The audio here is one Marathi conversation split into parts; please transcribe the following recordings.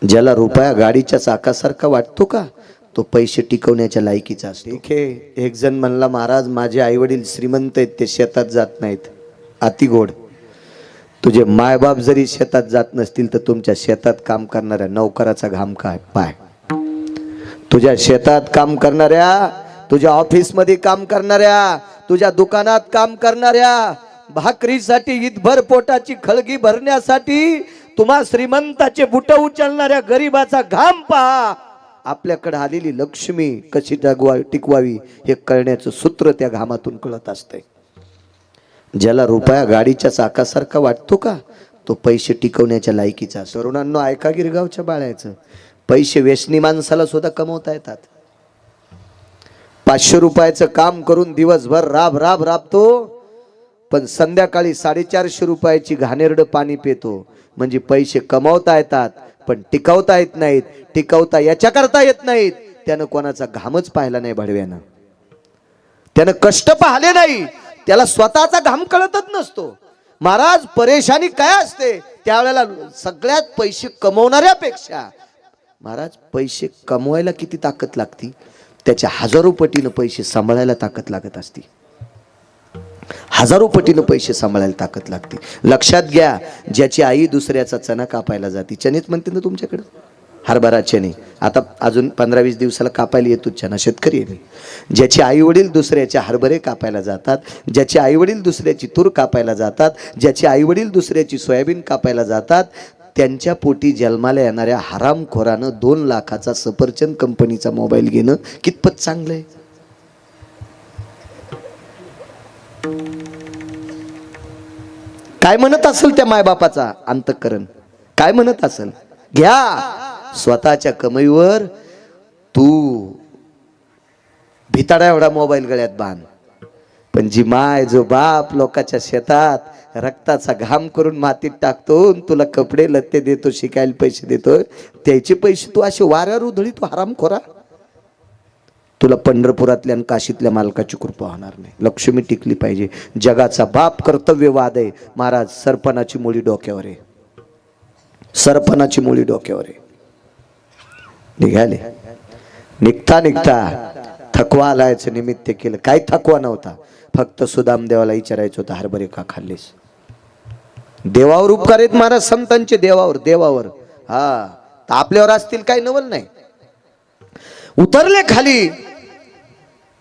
ज्याला रुपया गाडीच्या चाकासारखा वाटतो का तो पैसे टिकवण्याच्या लायकीचा असतो. ठीक आहे, एक जण म्हणला महाराज माझे आई वडील श्रीमंत आहेत, ते शेतात जात नाहीत. अति गोड. तुझे मायबाप जरी शेतात जात नसतील तर तुमच्या शेतात काम करणाऱ्या नौकराचा घाम काय पाय. तुझ्या शेतात काम करणाऱ्या, तुझ्या ऑफिस मध्ये काम करणाऱ्या, तुझ्या दुकानात काम करणाऱ्या, भाकरीसाठी ईदभर पोटाची खळगी भरण्यासाठी तुम्हा श्रीमंताचे बुट उचलणाऱ्या गरीबाचा घाम पहा. आपल्याकडे आलेली लक्ष्मी कशी टिकवावी हे कळण्याचं सूत्र त्या घामातून कळत असते. ज्याला रुपया गाडीच्या चाकासारखा वाटतो का तो पैसे टिकवण्याच्या लायकीचा. तरुणांनो ऐका गिरगावच्या बाळ्याचं, पैसे व्यसनी माणसाला सुद्धा कमवता येतात. 500 रुपयाचं काम करून दिवसभर राबतो, पण संध्याकाळी 450 रुपयाची घाणेरडं पाणी पितो. म्हणजे पैसे कमवता येतात पण टिकवता येत नाहीत. टिकवता याच्या करता येत नाहीत. त्यानं कोणाचा घामच पाहिला नाही भडव्यानं, त्यानं कष्ट पाहिले नाही, त्याला स्वतःचा घाम कळतच नसतो. महाराज परेशानी काय असते त्यावेळेला सगळ्यात पैसे कमवणाऱ्यापेक्षा महाराज पैसे कमवायला किती ताकद लागती त्याच्या हजारो पटीनं पैसे सांभाळायला ताकद लागत असती. हजारो पटीनं पैसे सांभाळायला ताकद लागते. लक्षात घ्या, ज्याची आई दुसऱ्याचा चणा कापायला जाते, चणेच म्हणते ना तुमच्याकडे, हरभरा चणे, आता अजून 15-20 दिवसाला कापायला येतो चणा, शेतकरी आहे. ज्याचे आई वडील दुसऱ्याचे हरभरे कापायला जातात, ज्याचे आई वडील दुसऱ्याची तूर कापायला जातात, ज्याचे आई वडील दुसऱ्याची सोयाबीन कापायला जातात, त्यांच्या पोटी जन्माला येणाऱ्या हरामखोरानं 2 लाखाचा सफरचंद कंपनीचा मोबाईल घेणं कितपत चांगलं आहे. काय म्हणत असेल त्या मायबापाचा अंतःकरण, काय म्हणत असेल. घ्या स्वतःच्या कमाईवर तू भिताडा एवढा मोबाईल गळ्यात बांध, पण जी माय जो बाप लोकांच्या शेतात रक्ताचा घाम करून मातीत टाकतो, तुला कपडे लत्ते देतो, शिकायला पैसे देतो, त्याचे पैसे तू असे वाऱ्यावर उधळी, तू हरामखोरा. तुला पंढरपुरातल्या आणि काशीतल्या मालकाची कृपा होणार नाही. लक्ष्मी टिकली पाहिजे. जगाचा बाप कर्तव्यवाद आहे. महाराज सरपणाची मुळी डोक्यावर आहे, सरपणाची मुळी डोक्यावर आहे. निघाले, निघता निघता थकवा आलायचं निमित्त केलं. काही थकवा नव्हता, फक्त सुदाम देवाला विचारायचं होतं हरभरे का खाल्लेस. देवावर उपकार आहेत महाराज, संतांचे देवावर, देवावर. हा आपल्यावर असतील काही नवल नाही. उतरले खाली,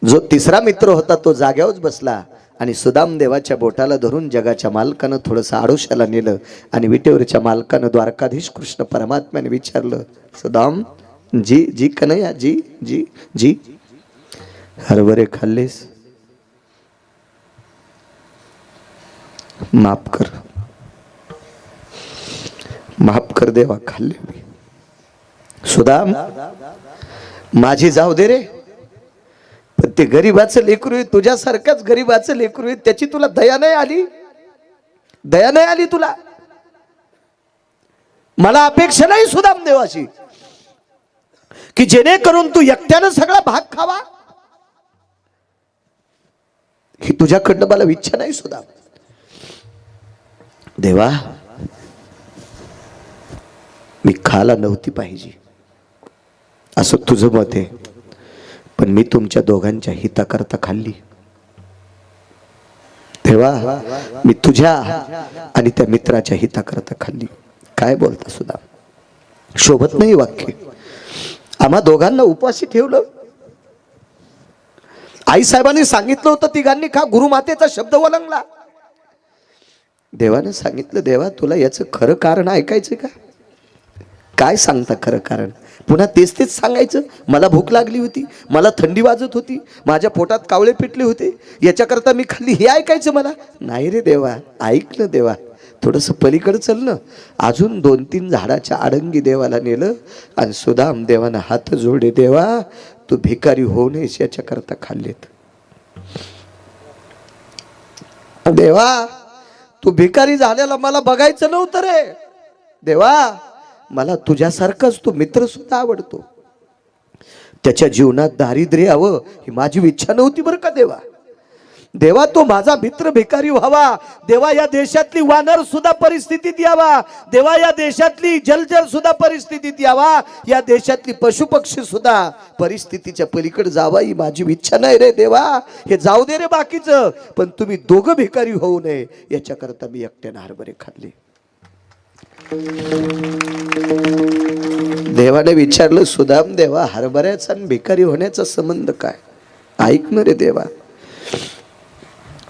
जो तिसरा मित्र होता तो जाग्यावरच बसला आणि सुदाम देवाच्या बोटाला धरून जगाच्या मालकानं थोडंसं आडोशाला नेलं आणि विटेवरच्या मालकानं द्वारकाधीश कृष्ण परमात्म्याने विचारलं, सुदाम जी जी कन्हैया जी जी जी हरभरे खाल्लेस? माफ कर, माफ कर देवा, खाल्ले मी. सुदाम माझी जाऊ दे रे, पण ते गरीबाचं लेकरू आहे, तुझ्यासारखंच गरीबाचं लेकरू आहे, त्याची तुला दया नाही आली, दया नाही आली तुला. मला अपेक्षा नाही सुदाम देवाची की जेणेकरून तू एकट्यानं सगळा भाग खावा, ही तुझ्याकडनं मला इच्छा नाही सुदाम. देवा मी खाला नव्हती पाहिजे असं तुझं मत आहे, पण मी तुमच्या दोघांच्या हिताकरता खाल्ली. तेव्हा मी तुझ्या आणि त्या मित्राच्या हिताकरता खाल्ली. काय बोलता सुद्धा शोभत नाही वाक्य. आम्हा दोघांना उपाशी ठेवलं. आई साहेबांनी सांगितलं होतं तिघांनी खा, गुरुमातेचा शब्द वलंगला. देवाने सांगितलं, देवा तुला याचं खरं कारण ऐकायचं का? काय सांगता खरं कारण? पुन्हा तेच तेच सांगायचं. मला भूक लागली होती, मला थंडी वाजत होती, माझ्या पोटात कावळे पेटले होते, याच्याकरता मी खाल्ली, हे ऐकायचं मला? नाही रे देवा, ऐक ना देवा, थोडंसं पलीकडे चल ना. अजून 2-3 झाडाच्या आडंगी देवाला नेलं आणि सुदाम देवानं हात जोडले, देवा तू भिकारी होऊ नयेस याच्याकरता खाल्लेत. देवा तू भिकारी झालेला मला बघायचं नव्हतं रे देवा, मला तुझ्यासारखाच तो मित्र सुद्धा आवडतो, त्याच्या जीवनात दारिद्र्य यावं ही माझी इच्छा नव्हती बरं का देवा. देवा तो माझा मित्र भिकारी व्हावा, देवा या देशातली वानर सुद्धा परिस्थितीत यावा, देवा या देशातली जलचर सुद्धा परिस्थितीत यावा, या देशातली पशुपक्षी सुद्धा परिस्थितीच्या पलीकडे जावा ही माझी इच्छा नाही रे देवा. हे जाऊ दे रे बाकीचं, पण तुम्ही दोघं भिकारी होऊ नये याच्याकरता मी एकट्याने हरभरे खाल्ले. देवाने विचारलं, सुदाम देवा हरभऱ्याचा आणि भिकारी होण्याचा संबंध काय? ऐक ना रे देवा.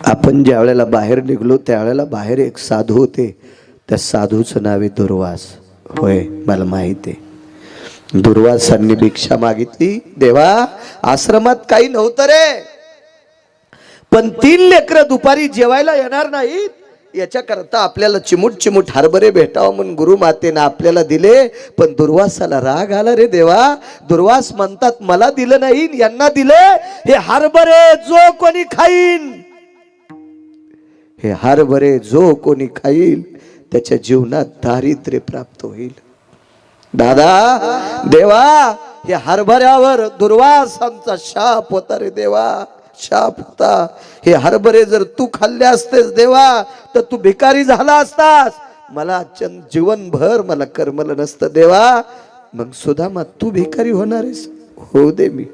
आपण ज्या वेळेला बाहेर निघलो त्यावेळेला बाहेर एक साधू होते, त्या साधूचं नाव आहे दुर्वास. होय मला माहित आहे. दुर्वासांनी भिक्षा मागितली. देवा आश्रमात काही नव्हतं रे, पण 3 लेकरं दुपारी जेवायला येणार नाहीत याच्याकरता आपल्याला चिमूट चिमूट हरभरे भेटावं म्हणून गुरुमातेनं आपल्याला दिले. पण दुर्वासाला राग आला रे देवा. दुर्वास म्हणतात मला दिलं नाही यांना दिले. हे हरभरे जो कोणी खाईन, हे हरभरे जो कोणी खाईल त्याच्या जीवनात दारिद्र्य प्राप्त होईल. दादा देवा हे हरभऱ्यावर दुर्वासांचा शाप होता रे देवा, शाप होता. हे हरभरे जर तू खाल्ले असतेस देवा तर तू भिकारी झाला असतास, मला जीवनभर मला करमलं नसतं देवा. मग सुदामा तू भिकारी होणार आहेस? हो दे मी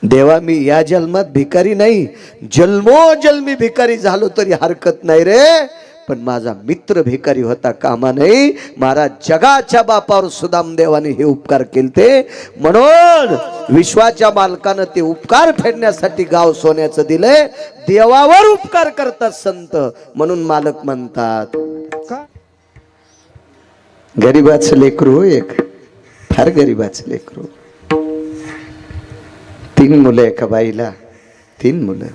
देवा, मी या जन्मात भिकारी नाही, जन्मोजन्मी भिकारी झालो तरी हरकत नाही रे, पण माझा मित्र भिकारी होता कामा नाही. महाराज जगाच्या बापावर सुदाम देवाने हे उपकार केलते, म्हणून विश्वाच्या मालकानं ते उपकार फेडण्यासाठी गाव सोन्याचं दिलंय. देवावर उपकार करतात संत, म्हणून मालक म्हणतात. गरीबाचं लेकरू एक, फार गरीबाचं लेकरू. 3 मुलं एका बाईला, 3 मुलं.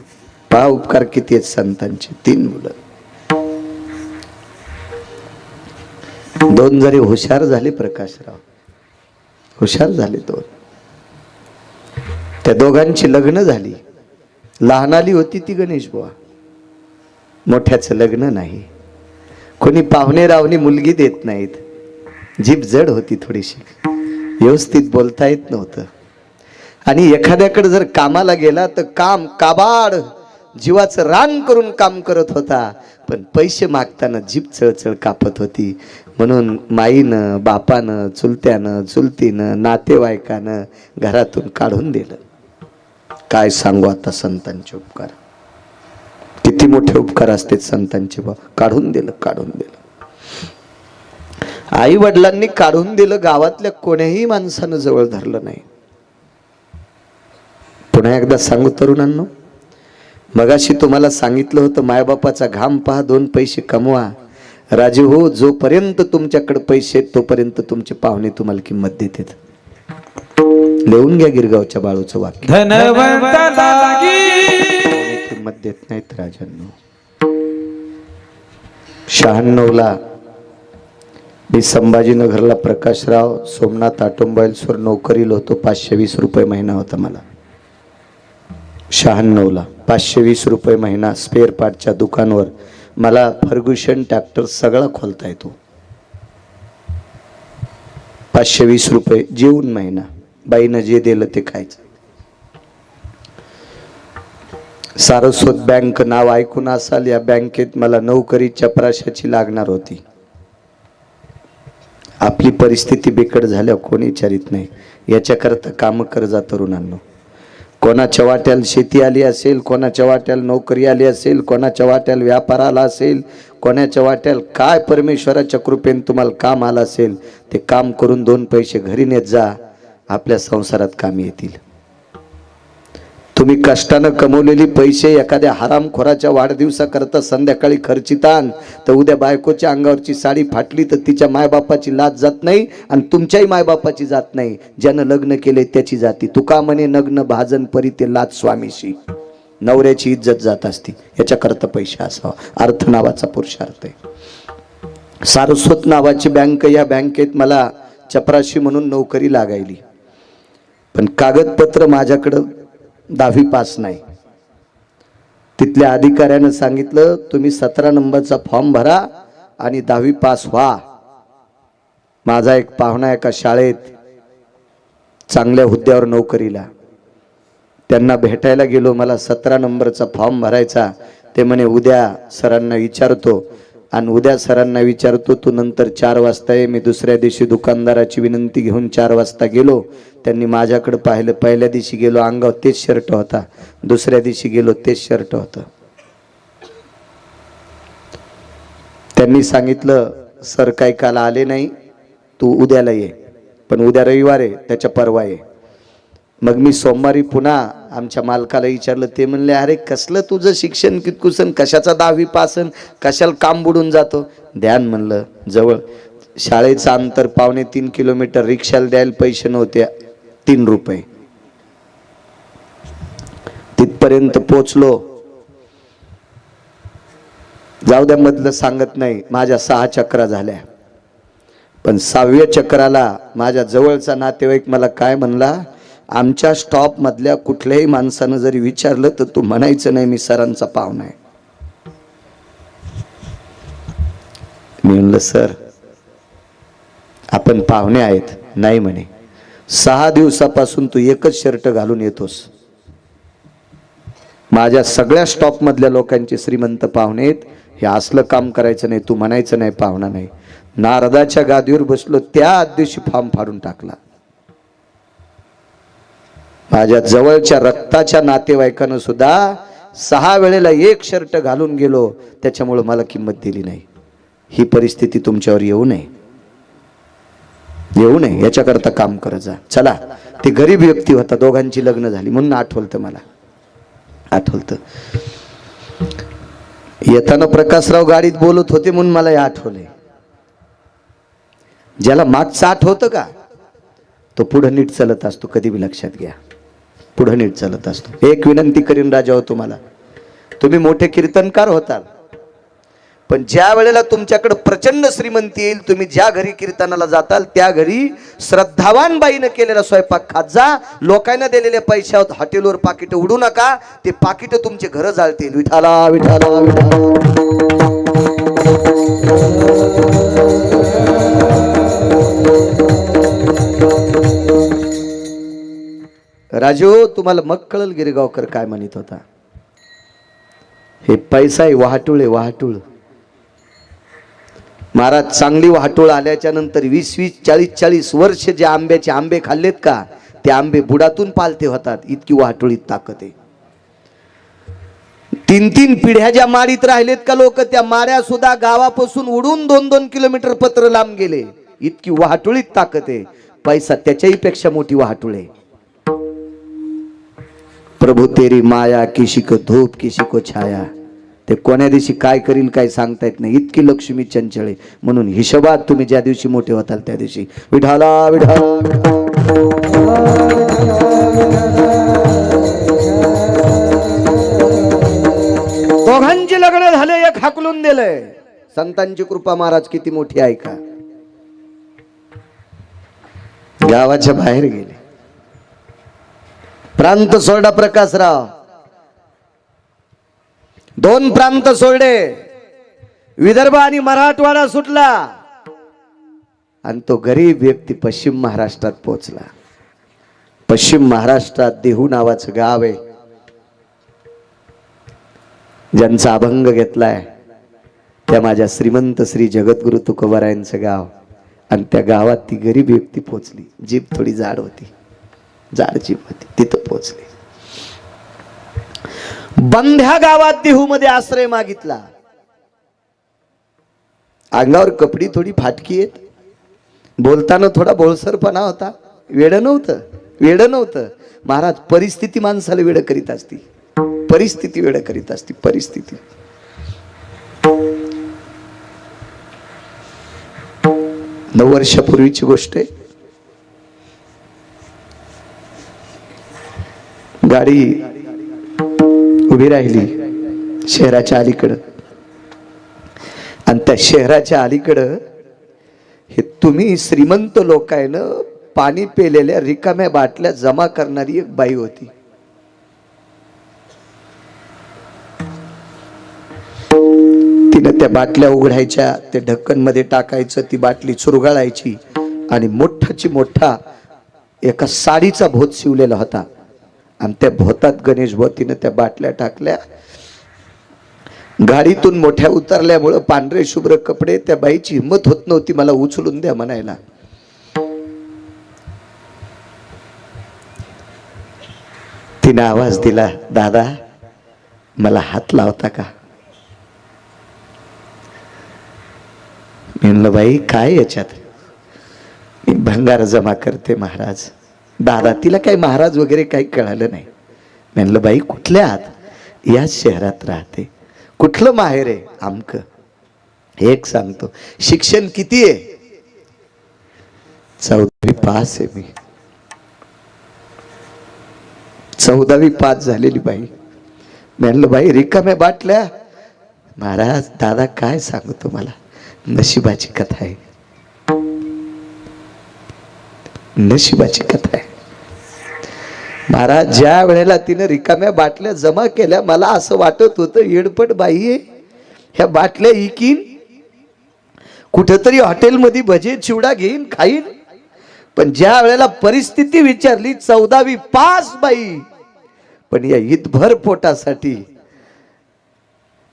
पहा उपकार किती आहेत संतांचे. 3 मुलं. 2 जरी हुशार झाले, प्रकाशराव हुशार झाले 2. त्या दोघांची लग्न झाली. लहानाली होती ती गणेश बुवा, मोठ्याचं लग्न नाही. कोणी पाहुणे रावणी मुलगी देत नाहीत. जीभ जड होती थोडीशी, व्यवस्थित बोलता येत नव्हतं. आणि एखाद्याकडे जर कामाला गेला तर काम काबाड जीवाचं रान करून काम करत होता, पण पैसे मागताना जीभ चळचळ कापत होती. म्हणून माईनं, बापानं, चुलत्यानं, चुलतीनं, नातेवाईकानं घरातून काढून दिलं. काय सांगू आता संतांचे उपकार, किती मोठे उपकार असते संतांचे. काढून दिलं, काढून दिलं. आई वडिलांनी काढून दिलं, गावातल्या कोण्याही माणसानं जवळ धरलं नाही. पुन्हा एकदा सांगू तरुणांनो, मगाशी तुम्हाला सांगितलं होतं मायबापाचा घाम पहा, 2 पैसे कमवा. राजे हो, जोपर्यंत तुमच्याकडे पैसे आहेत तोपर्यंत तुमचे पाहुणे तुम्हाला किंमत देतात. लिहून घ्या गिरगावच्या बाळूचं वाक्य. किंमत देत नाहीत राजांनो. 96ला मी संभाजीनगरला प्रकाशराव सोमनाथ ऑटोमोबाईल्सवर नोकरीला होतो. 520 रुपये महिना होता मला. 96ला 520 रुपये महिना. स्पेअर पार्टच्या दुकानवर मला फर्ग्युसन ट्रॅक्टर सगळा खोलता येतो. 520 रुपये जेवून महिना. बाईनं जे दिलं ते खायचं. सारस्वत बँक नाव ऐकून असाल. या बँकेत मला नोकरी चपराशाची लागणार होती. आपली परिस्थिती बिकट झाल्या कोणी विचारित नाही. याच्याकरता काम कर जा तरुणांनो. कोणाच्या वाट्याला शेती आली असेल, कोणाच्या वाट्याला नोकरी आली असेल, कोणाच्या वाट्याला व्यापार आला असेल, कोणाच्या वाट्याला काय परमेश्वराच्या कृपेने तुम्हाला काम आलं असेल, ते काम करून 2 पैसे घरी नेत जा. आपल्या संसारात कामी येतील. तुम्ही कष्टानं कमवलेली पैसे एखाद्या हरामखोराच्या वाढदिवसाकरता संध्याकाळी खर्चितान, तर उद्या बायकोच्या अंगावरची साडी फाटली तर तिच्या मायबापाची लाज जात नाही आणि तुमच्याही मायबापाची जात नाही. ज्यानं लग्न केले त्याची जाती. तुका म्हणे नग्न भाजन परी ते लाज स्वामीशी. नवऱ्याची इज्जत जात असती. याच्याकरता पैसे असावा. अर्थ नावाचा पुरुषार्थ आहे. सारस्वत नावाची बँक, या बँकेत मला चपराशी म्हणून नोकरी लागायली. पण कागदपत्र माझ्याकडं 10वी पास नाही. तिथल्या अधिकाऱ्यानं सांगितलं तुम्ही 17 नंबरचा फॉर्म भरा आणि 10वी पास व्हा. माझा एक पाहुणा एका शाळेत चांगल्या हुद्द्यावर नोकरीला, त्यांना भेटायला गेलो, मला 17 नंबरचा फॉर्म भरायचा. ते म्हणे उद्या सरांना विचारतो. आणि उद्या सरांना विचारतो, तू नंतर 4 वाजता ये. मी दुसऱ्या दिवशी दुकानदाराची विनंती घेऊन 4 वाजता गेलो. त्यांनी माझ्याकडे पाहिलं. पहिल्या दिवशी गेलो, अंगावर तेच शर्ट होता. दुसऱ्या दिवशी गेलो, तेच शर्ट होतं. त्यांनी सांगितलं, सर काही काल आले नाही, तू उद्याला ये. पण उद्या रविवार आहे, त्याच्या परवा ये. मग मी सोमवारी पुन्हा आमच्या मालकाला विचारलं. ते म्हणले, अरे कसलं तुझं शिक्षण कितकुसन, कशाचा 10वी पासन, कशाला काम बुडून जातो. ध्यान म्हणलं, जवळ शाळेचं अंतर 2.5 किलोमीटर, रिक्षाला द्यायला पैसे नव्हते, 3 रुपये. तिथपर्यंत पोचलो. जाऊ द्या, मधलं सांगत नाही, माझ्या 6 चक्रा झाल्या. पण 6व्या चक्राला माझ्या जवळचा नातेवाईक मला काय म्हणला, आमच्या स्टॉप मधल्या कुठल्याही माणसानं जरी विचारलं तर तू म्हणायचं नाही मी सरांचा पाहुणा आहे. मी म्हणलं, सर आपण पाहुणे आहेत. नाही म्हणे, 6 दिवसापासून तू एकच शर्ट घालून येतोस. माझ्या सगळ्या स्टॉप मधल्या लोकांचे श्रीमंत पाहुणे आहेत, हे असलं काम करायचं नाही, तू म्हणायचं नाही पाहुणा नाही. नारदाच्या गादीवर बसलो, त्या दिवशी फॉर्म फाडून टाकला. माझ्या जवळच्या रक्ताच्या नातेवाईकानं सुद्धा 6 वेळेला एक शर्ट घालून गेलो, त्याच्यामुळे मला किंमत दिली नाही. ही परिस्थिती तुमच्यावर येऊ नये, येऊ नये, याच्याकरता काम करत जा. चला, ते गरीब व्यक्ती होता, दोघांची लग्न झाली म्हणून आठवलं मला. आठवलं येताना प्रकाशराव गाडीत बोलत होते म्हणून मला हे आठवलंय. ज्याला मागचं आठवतं का, तो पुढे नीट चालत असतो. कधी बी लक्षात घ्या, पुढे नीट चालत असतो. एक विनंती करीन राजा हो तुम्हाला, तुम्ही मोठे कीर्तनकार होताल, पण ज्या वेळेला तुमच्याकडे प्रचंड श्रीमंती येईल, तुम्ही ज्या घरी कीर्तनाला जाताल त्या घरी श्रद्धावान बाईनं केलेला स्वयंपाक खात जा. लोकांना दिलेल्या पैशावर हॉटेलवर पाकिट उडू नका, ते पाकिट तुमचे घर जाळतील. विठाला विठाला विठाला. राजू, तुम्हाला मग कळल गिरगावकर काय म्हणत होता. हे पैसा आहे वाहटूळ आहे, वाहटूळ. महाराज चांगली वाहटूळ आल्याच्या नंतर 20-20, 40-40 वर्ष जे आंब्याचे आंबे खाल्लेत का, ते आंबे बुडातून पालते होतात. इतकी वाहटुळीत ताकद आहे. 3-3 पिढ्या ज्या मारीत राहिलेत का लोक, त्या माऱ्या सुद्धा गावापासून उडून 2-2 किलोमीटर पत्र लांब गेले. इतकी वाहटुळीत ताकद आहे. पैसा त्याच्याही पेक्षा मोठी वाहटूळ आहे. प्रभू तेरी माया, किसी को धूप किसी को छाया. ते कोण्या दिवशी काय करील काय सांगता येत नाही. इतकी लक्ष्मी चंचळे. म्हणून हिशोबात तुम्ही ज्या दिवशी मोठे होताल त्या दिवशी विठाला विठाला. दोघांची लग्न झाले, एक हाकलून दिलंय. संतांची कृपा महाराज किती मोठी आहे का. गावाच्या बाहेर गेले. प्रांत सोडा प्रकाशराव, 2 प्रांत सोडले. विदर्भ आणि मराठवाडा सुटला आणि तो गरीब व्यक्ती पश्चिम महाराष्ट्रात पोहोचला. पश्चिम महाराष्ट्रात देहू नावाचं गाव आहे, ज्यांचा अभंग घेतलाय त्या माझ्या श्रीमंत श्री जगद्गुरु तुकोबारायांचं गाव. आणि त्या गावात ती गरीब व्यक्ती पोहोचली. जीप थोडी जाड होती, जाड जीप होती, तिथं पोहोचली. बंध्या गावात देहू मध्ये आश्रय मागितला. अंगावर कपडी थोडी फाटकी आहेत, बोलताना थोडा बोळसरपणा होता. वेड नव्हतं, वेड नव्हतं महाराज. परिस्थिती माणसाला वेड करीत असती, परिस्थिती वेड करीत असती, परिस्थिती. 9 वर्षापूर्वीची गोष्ट आहे. गाडी उभी राहिली शहराच्या अलीकडं. आणि त्या शहराच्या अलीकडं हे तुम्ही श्रीमंत लोकांना पाणी पेलेल्या रिकाम्या बाटल्या जमा करणारी एक बाई होती. तिनं त्या बाटल्या उघडायच्या, ते ढक्कन मध्ये टाकायचं, ती बाटली चुरगाळायची आणि मोठाची मोठा एका साडीचा भोत शिवलेला होता आणि त्या भोतात गणेश भोतीनं त्या बाटल्या टाकल्या. गाडीतून मोठ्या उतरल्यामुळं पांढरे शुभ्र कपडे, त्या बाईची हिंमत होत नव्हती मला उचलून द्या म्हणायला. तिने आवाज दिला, दादा मला हात लावता का? मी म्हणलं बाई काय याच्यात? मी भंगार जमा करते महाराज. दादा तिला काही महाराज वगैरे काही कळालं नाही. म्हणलं बाई कुठल्या आहात? याच शहरात राहते. कुठलं माहेर आहे? आमक. एक सांगतो, शिक्षण किती आहे? 14वी पास आहे मी. 14वी पास झालेली बाई. म्हणलं बाई रिकाम्या बाटल्या? महाराज दादा काय सांगू तुम्हाला, नशिबाची कथा आहे. नशिबाची कथा आहे महाराज. ज्या वेळेला तिने रिकाम्या बाटल्या जमा केल्या, मला असं वाटत होतं येडपट बाई आहे, ह्या बाटल्या इकीन, कुठेतरी हॉटेलमध्ये भजे चिवडा घेईन खाईन. पण ज्या वेळेला परिस्थिती विचारली, 14वी पास बाई, पण या ईदभर पोटासाठी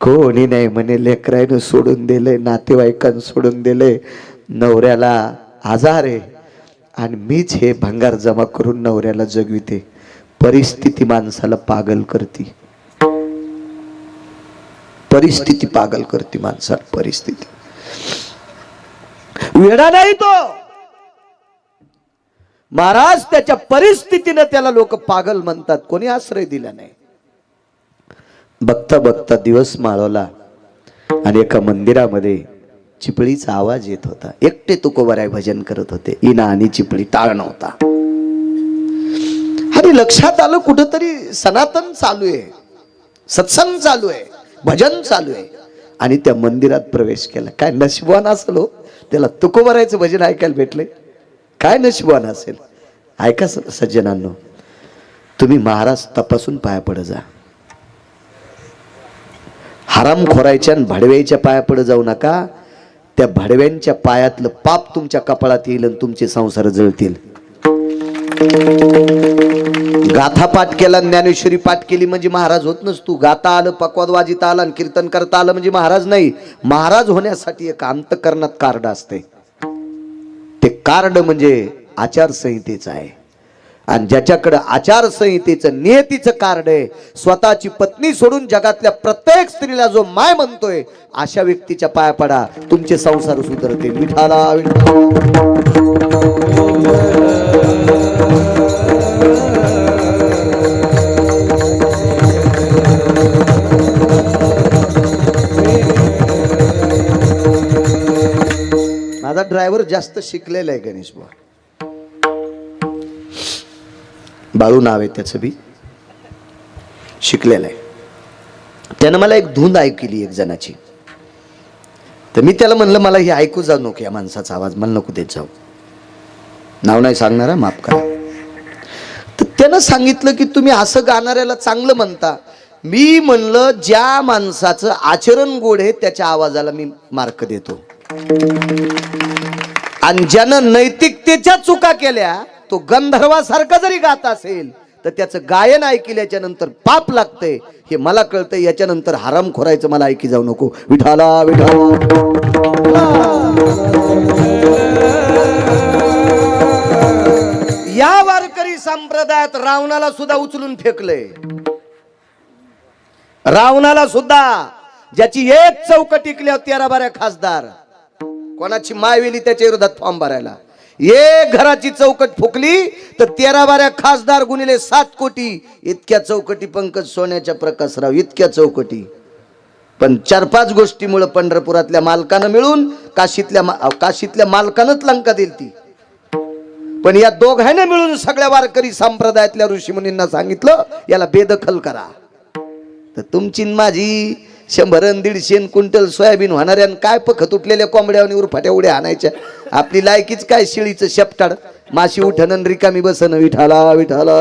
कोणी नाही म्हणे. लेकरानं सोडून दिलंय, नातेवाईकांना सोडून दिलंय, नवऱ्याला आजार आहे आणि मीच हे भंगार जमा करून नवऱ्याला जगविते. परिस्थिती माणसाला पागल करती. परिस्थिती पागल करते माणसाला. परिस्थिती वेडा नाही तो महाराज, त्याच्या परिस्थितीने त्याला लोक पागल म्हणतात. कोणी आश्रय दिला नाही. बघता बघता दिवस माळवला आणि एका मंदिरामध्ये चिपळीचा आवाज येत होता. एकटे तुकोबाराय भजन करत होते. इना आणि चिपळी टाळ नव्हता. आणि लक्षात आलं कुठंतरी सनातन चालू आहे, सत्संग चालू आहे, भजन चालू आहे. आणि त्या मंदिरात प्रवेश केला. काय नशिबवान असेल हो, त्याला तुकोबारायचं भजन ऐकायला भेटले. काय नशिबवान असेल. ऐका सज्जनांनो, तुम्ही महाराज तपासून पाया पड जा. हराम खोरायच्या आणि भडव्याच्या पाया पड जाऊ नका. त्या भडव्यांच्या पायातलं पाप तुमच्या कपाळात येईल आणि तुमचे संसार जळतील. गाथा पाठ केला, ज्ञानेश्वरी पाठ केली म्हणजे महाराज होत नसतो. गाता आलं, पक्वाद वाजिता आलं आणि कीर्तन करता आलं म्हणजे महाराज नाही. महाराज होण्यासाठी एक अंतःकरणात कार्ड असते. ते कार्ड म्हणजे आचारसंहितेचं आहे. आणि ज्याच्याकडे आचारसंहितेचं नियतीचं कार्ड आहे, स्वतःची पत्नी सोडून जगातल्या प्रत्येक स्त्रीला जो माय म्हणतोय, अशा व्यक्तीच्या पाया पडा, तुमचे संसार सुधरतील. विठाला माझा ड्रायव्हर जास्त शिकलेला आहे गणेश बुवा. बाळू नाव आहे त्याचं, बी शिकलेलं आहे. त्यानं मला एक धून ऐकली एक जणाची. तर मी त्याला म्हणलं मला हे ऐकू जाऊ नको, या माणसाचा आवाज मला नको देत जाऊ. नाव नाही सांगणारा, माफ करा. तर त्यानं सांगितलं की तुम्ही असं गाणाऱ्याला चांगलं म्हणता. मी म्हणलं ज्या माणसाचं आचरण गोड आहे त्याच्या आवाजाला मी मार्क देतो. आणि ज्यानं नैतिकतेच्या चुका केल्या, तो गंधर्वासारखा जरी गात असेल तर त्याचं गायन ऐकल्याच्या नंतर पाप लागतंय हे मला कळतंय. याच्यानंतर हराम खोरायचं मला ऐकी जाऊ नको. विठाला विठाला. या वारकरी संप्रदायात रावणाला सुद्धा उचलून फेकलंय. रावणाला सुद्धा, ज्याची एक चौकट टिकल्यावर 13-12 खासदार, कोणाची मायवेली त्याच्या विरोधात फॉर्म भरायला. एक घराची चौकट फुकली तर 13-12 खासदार गुणिले 7 कोटी. इतक्या चौकटी पंकज सोन्याच्या प्रकाशराव, इतक्या चौकटी. पण 4-5 गोष्टीमुळे पंढरपुरातल्या मालकानं मिळून काशीतल्या मालकानंच लंका दिली ती. पण या दोघांनी मिळून सगळ्या वारकरी संप्रदायातल्या ऋषीमुनींना सांगितलं याला बेदखल करा. तर तुमची माझी 100-150 क्विंटल सोयाबीन होणाऱ्या काय पख तुटलेल्या कोंबड्यावर उरफाट्या उड्या आणायच्या. आपली लायकीच काय, शिळीचं शेपटाड, माशी उठणं रिकामी बसन. विठाला विठाला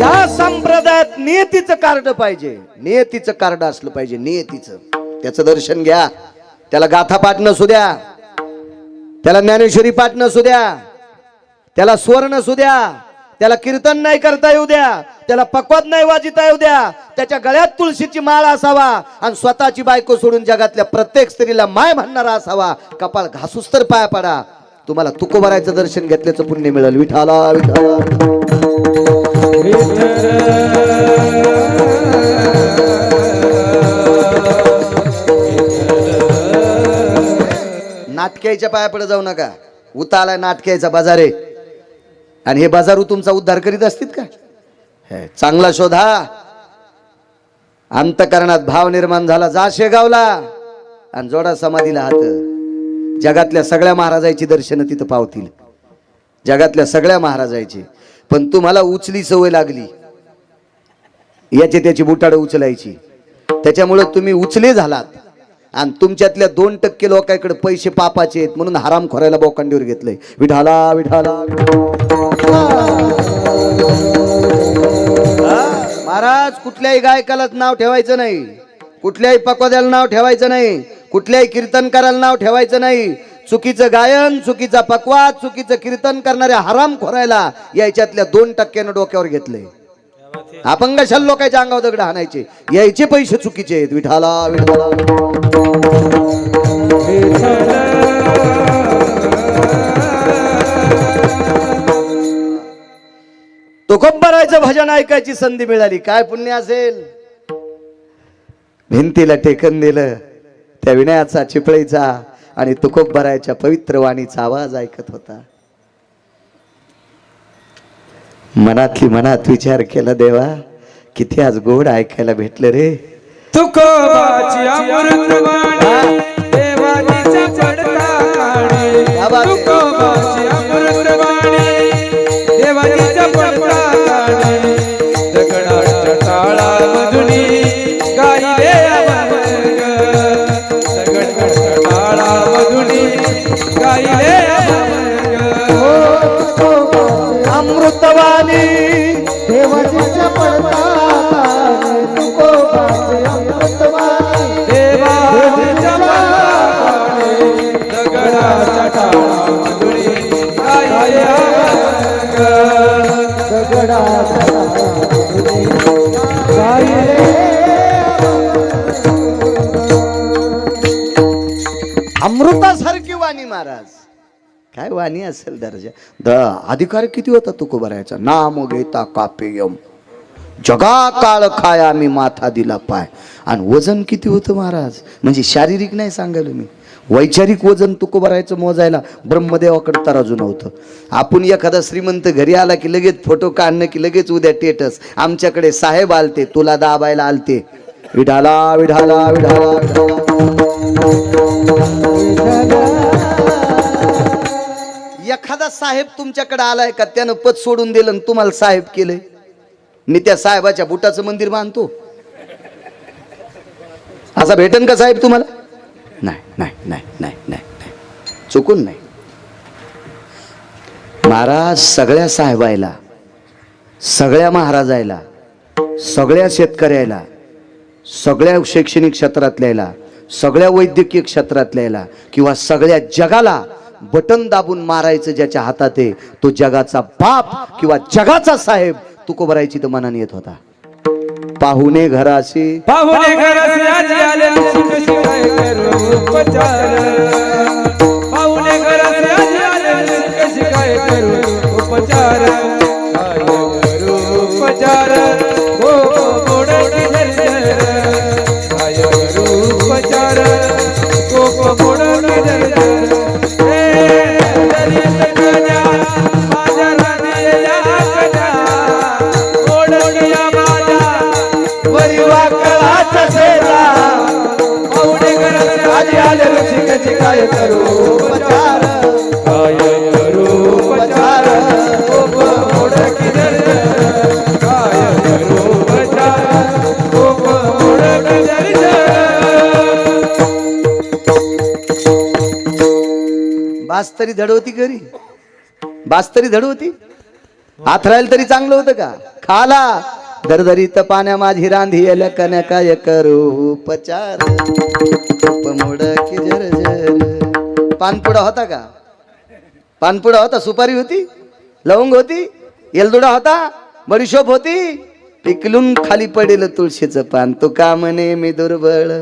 या संप्रदायात नियतीचं कार्ड पाहिजे. नियतीचं कार्ड असलं पाहिजे. नियतीचं, त्याचं दर्शन घ्या. त्याला गाथा पाठ नसू द्या. त्याला ज्ञानेश्वरी पाठ नसू द्या, त्याला स्वर नसू द्या, त्याला कीर्तन नाही करता येऊ द्या, त्याला पक्वाद नाही वाजिता येऊ द्या, त्याच्या गळ्यात तुळशीची माळ असावा आणि स्वतःची बायको सोडून जगातल्या प्रत्येक स्त्रीला माय म्हणणारा असावा. कपाळ घासूस तर पाया पडा, तुम्हाला तुकोबारायचं दर्शन घेतल्याचं पुण्य मिळेल. विठाला विठाला. नाटक्याच्या पाया पडे जाऊ नका. उताला नाटक्याचा बाजार आहे आणि हे बाजारू तुमचा उद्धार करीत असतील का? चांगला शोधा. अंतकरणात भाव निर्माण झाला, जा शेगावला आणि जोडा समाधीला हात. जगातल्या सगळ्या महाराजांची दर्शन तिथं पावतील, जगातल्या सगळ्या महाराजांची. पण तुम्हाला उचली सवय लागली, याचे त्याची बुटाड उचलायची, त्याच्यामुळे तुम्ही उचले झालात आणि तुमच्यातल्या 2% लोकांकडे पैसे पापाचे आहेत म्हणून हराम खोरायला बोकांडीवर घेतलंय. विठाला विठाला. महाराज कुठल्याही गायकालाच नाव ठेवायचं नाही, कुठल्याही पकवाद्याला नाव ठेवायचं नाही, कुठल्याही कीर्तनकाराला नाव ठेवायचं नाही. चुकीचं गायन, चुकीचा पकवाद, चुकीचं कीर्तन करणाऱ्या हराम खोरायला याच्यातल्या 2% डोक्यावर घेतलंय. अपंगशाल लोकांच्या अंगावर दगड हाणायचे, यायचे पैसे चुकीचे आहेत. विठाला विठाला. तुकोबारायचं भजन ऐकायची संधी मिळाली, काय पुण्य असेल. भिंतीला टेकन दिलं, त्या विनयाचा चिपळीचा आणि तुकोबारायच्या पवित्र वाणीचा आवाज ऐकत होता. मनातली मनात विचार केला, देवा किती आज गोड ऐकायला भेटलं रे. तुकोबाची अमृतवाणी देवानीचा पडताळी, तुकोबाची अमृतवाणी देवानीचा पडताळी. दगडाच्या टाळामधुनी गायले अभंग, दगडाच्या टाळामधुनी गायले अमृतवाणी देवाच्या पडताळी, तुकोबाची अमृतवाणी देवानीचा पडताळी. दगडाच्या टाळामधुनी गायले अभंग, दगडाच्या टाळामधुनी गायले. अमृतासारखी वाणी महाराज. काय वाणी असेल दर्जा. अधिकार किती होता तुकोबारायचा. नाम घेता कापेयम जगा काळ खाया मी माथा दिला पाय. आणि वजन किती होतं महाराज, म्हणजे शारीरिक नाही सांगायला मी, वैचारिक वजन तुकोबारायचं मोजायला ब्रह्मदेवाकडे तराजू नव्हतं. आपण एखादा श्रीमंत घरी आला की लगेच फोटो काढणं की लगेच उद्या टेटस. आमच्याकडे साहेब आलते, तुला दाबायला आलते. विठाला विठाला विठाला विठाला. एखादा साहेब तुमच्याकडे आलाय का, त्यानं पद सोडून दिलं आणि तुम्हाला साहेब केलंय. मी त्या साहेबाच्या बुटाचं मंदिर बांधतो, असा भेटन का साहेब तुम्हाला? नाही नाही नाही नाही नाही, चुकून नाही. महाराज सगळ्या साहेबायला, सगळ्या महाराजायला, सगळ्या शेतकऱ्याला, सगळ्या शैक्षणिक क्षेत्रातल्याला, सगळ्या वैद्यकीय क्षेत्रातल्याला किंवा सगळ्या जगाला बटन दाबून मारायचं ज्याच्या हातात आहे, तो जगाचा बाप किंवा जगाचा साहेब तुकोबारायची तर मनाने येत होता. पाहुणे घराशी पाहुणे घराशी आजी आले कशी काय करू उपचार, पाहुणे घराशी आजी आले कशी काय करू उपचार, काय करू उपचार हो मोडकी दर्जर, काय करू उपचार हो मोडकी दर्जर. काय करू उपचार, काय करू उपचार मोडकी दर्जर, काय करू उपचार मोडकी दर्जर. बास तरी धड होती घरी, बास तरी धड होती. हात राहील तरी चांगलं होतं का. खाला दरदरीत पाण्या माझी रांधी येल्या कन्या काय करू उपचार मोडकी जर जर. पानपुडा होता का, पानपुडा होता, सुपारी होती, लवंग होती, एलदुडा होता, बडीशोप होती, पिकलून खाली पडेल तुळशीचं पान. तू का म्हणे मी दुर्बळ,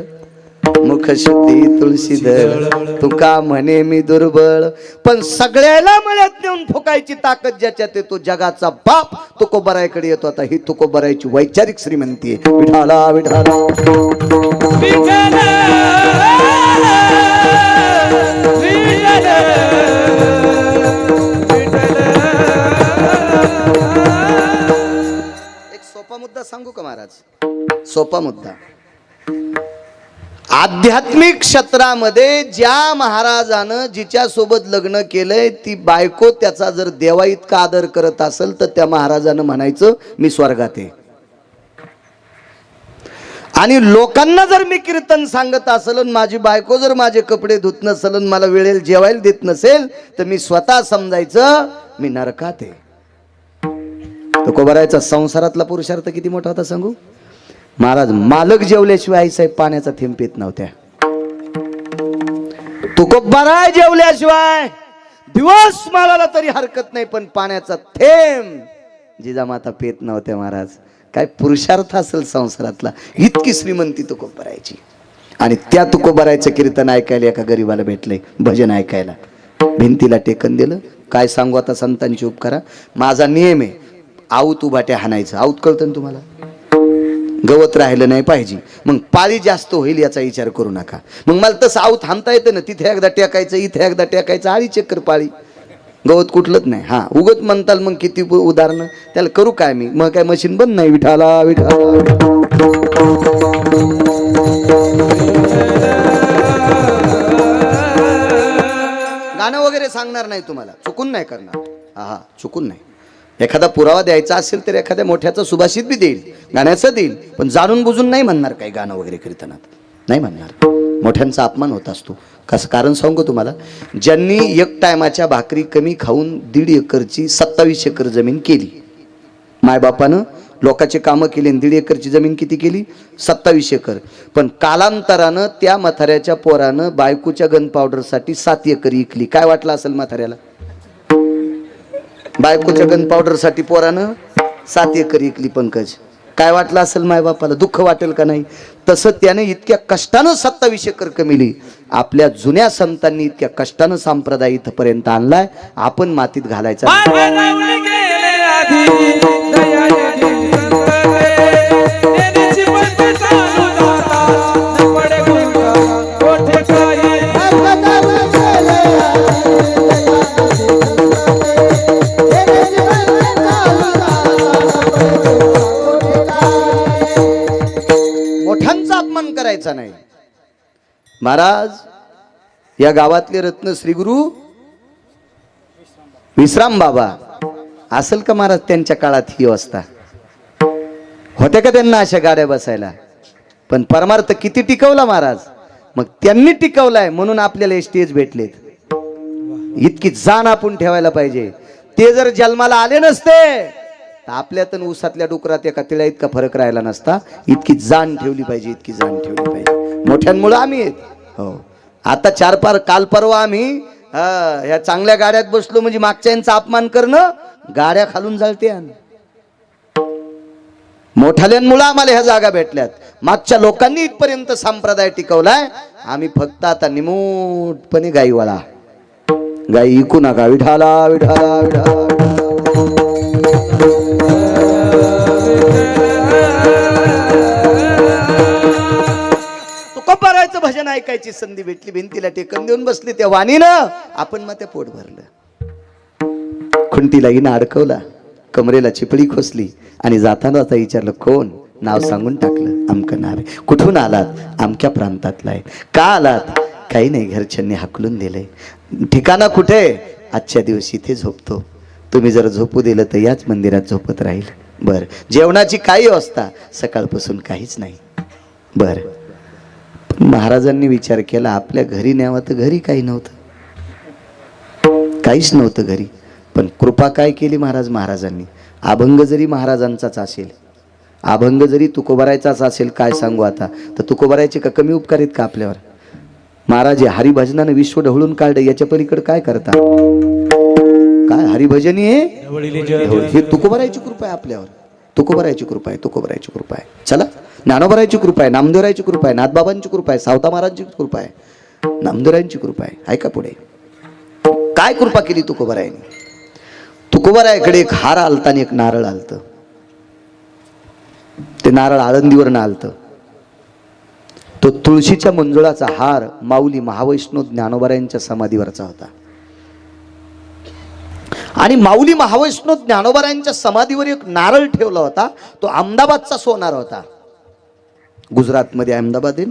मुख शुद्धी तुळशीधर, तू का म्हणे मी दुर्बळ. पण सगळ्याला मळ्यात नेऊन फुकायची ताकद ज्याच्यात आहे तो जगाचा बाप तुकोबरायकडे येतो. आता ही तुकोबरायची वैचारिक श्रीमंती आहे. विठाला विठाला एक सोपा मुद्दा सांगू का महाराज? सोपा मुद्दा. आध्यात्मिक क्षेत्रामध्ये ज्या महाराजानं जिच्या सोबत लग्न केलंय ती बायको त्याचा जर देवा इतका आदर करत असेल तर त्या महाराजानं म्हणायचं मी स्वर्गात आहे. आणि लोकांना जर मी कीर्तन सांगत असेल, माझी बायको जर माझे कपडे धुत नसेल, मला वेळेला जेवायला देत नसेल, तर मी स्वतः समजायचं मी नरकात आहे. तुकोबारायचा संसारातला पुरुषार्थ किती मोठा होता सांगू महाराज. मालक जेवल्याशिवाय आईसाहेब पाण्याचा थेंब पित नव्हत्या. तुकोबाराय जेवल्याशिवाय दिवस मालाला तरी हरकत नाही, पण पाण्याचा थेंब जिजामाता पित नव्हत्या महाराज. काय पुरुषार्थ असेल संसारातला. इतकी श्रीमंती तुकोबारायची. आणि त्या तुकोबारायचं कीर्तन ऐकायला एका गरीबाला भेटलंय, भजन ऐकायला. भिंतीला टेकन दिलं. काय सांगू आता संतांची उपकारा. माझा नियम आहे आऊत उभाट्या हाणायचं. आऊत कळतं ना तुम्हाला, गवत राहिलं नाही पाहिजे. मग पाळी जास्त होईल याचा विचार करू नका. मग मला तसं आऊत हाणता येतं ना, तिथे एकदा टेकायचं, इथे एकदा टेकायचं, 2.5 चक्कर पाळी. गवत कुठलंच नाही. हा उगत म्हणताल मग किती उदाहरणं, त्याला करू काय मी. मग काय मशीन बंद नाही. विठाला विठाला गाणं वगैरे सांगणार नाही तुम्हाला, चुकून नाही करणार. हा चुकून नाही. एखादा पुरावा द्यायचा असेल तर एखाद्या मोठ्याचा सुभाषित बी देईल, गाण्याचं देईल, पण जाणून बुजून नाही म्हणणार. काही गाणं वगैरे कीर्तनात नाही म्हणणार. मोठ्यांचा अपमान होत असतो. कसं कारण सांगू तुम्हाला. ज्यांनी 1 टायमाच्या भाकरी कमी खाऊन 1.5 एकरची 27 एकर जमीन केली, मायबापानं लोकांचे कामं केली, 1.5 एकरची जमीन किती केली? 27 एकर. पण कालांतरानं त्या म्हाताऱ्याच्या पोरानं बायकोच्या गन पावडरसाठी 7 एकर इकली. काय वाटलं असेल म्हाताऱ्याला? बायकोच्या गन पावडर साठी पोरानं 7 एकर इकली. पंकज, काय वाटलं असेल मायबापाला? दुःख वाटेल का नाही? तसं त्याने इतक्या कष्टानं 27 एकर कमिली. आपल्या जुन्या संतांनी इतक्या कष्टानं संप्रदाय इथपर्यंत आणलाय. आपण मातीत घालायचा. मोठ्यांचा अपमान करायचा नाही. महाराज या गावातले रत्न श्री गुरु विश्राम बाबा असेल का महाराज? त्यांच्या काळात ही अवस्था होत्या का त्यांना अशा गाड्या बसायला? पण परमार्थ किती टिकवला महाराज. मग त्यांनी टिकवलाय म्हणून आपल्याला स्टेज भेटलेत. इतकी जाण आपण ठेवायला पाहिजे. ते जर जन्माला आले नसते तर आपल्यातून ऊसातल्या डुकरात एका तिळा इतका फरक राहिला नसता. इतकी जाण ठेवली पाहिजे, इतकी जाण ठेवली पाहिजे. मोठ्यांमुळे आम्ही आहेत. हो, आता 4 काल परवा आम्ही ह्या चांगल्या गाड्यात बसलो म्हणजे मागच्यांचा अपमान करणं, गाड्या खालून जळते. मोठ्याल्यांमुळे आम्हाला ह्या जागा भेटल्यात. मागच्या लोकांनी इथपर्यंत संप्रदाय टिकवलाय. आम्ही फक्त आता निमूटपणे गाई वळा, गाई इकू नका. विठाला विठाला विठाला. तुकोबारायचं भजन ऐकायची संधी भेटली, भिंतीला टेकन देऊन बसली. त्या वाणीनं आपण मग ते पोट भरलं. खुंटीला हिनं अडकवला, कमरेला चिपळी खोसली आणि जाताना आता विचारलं कोण? नाव सांगून टाकलं, अमकं नाव आहे. कुठून आलात? अमक्या प्रांतातला आहे. का आलात? काही नाही, घरच्यांनी हाकलून दिलंय. ठिकाणा कुठे? आजच्या दिवशी इथे झोपतो. तुम्ही जर झोपू दिलं तर याच मंदिरात झोपत राहील. बर, जेवणाची काही व्यवस्था? सकाळपासून काहीच नाही. बर, महाराजांनी विचार केला आपल्या घरी न्यावं तर घरी काही नव्हतं, काहीच नव्हतं घरी. पण कृपा काय केली महाराजांनी. अभंग जरी महाराजांचाच असेल, अभंग जरी तुकोबारायचाच असेल, काय सांगू आता. तर तुकोबारायचे का कमी उपकार आहेत का आपल्यावर? महाराज हे हरिभजनानं विश्व ढवळून काढलं, याच्या पलीकडे काय करता? काय हरिभजनी आहे हे? तुकोबारायची कृपा आहे आपल्यावर, तुकोबारायची कृपा आहे, तुकोबारायची कृपा आहे. चला, ज्ञानोबारायची कृपा आहे, नामदेवरायची कृपा आहे, नाथबाबांची कृपा आहे, सावता महाराजांची कृपा आहे, नामदेवरायांची कृपा आहे. ऐका पुढे काय कृपा केली तुकोबारायांनी. तुकोबारायाकडे एक हार आलता आणि एक नारळ आलत. ते नारळ आळंदीवरनं आलत. तो तुळशीच्या मंजुळाचा हार माऊली महावैष्णव ज्ञानोबारायांच्या समाधीवरचा होता. आणि माऊली महावैष्णव ज्ञानोबारायांच्या समाधीवर एक नारळ ठेवला होता. तो अहमदाबादचा सोनार होता. गुजरातमध्ये अहमदाबाद आहे.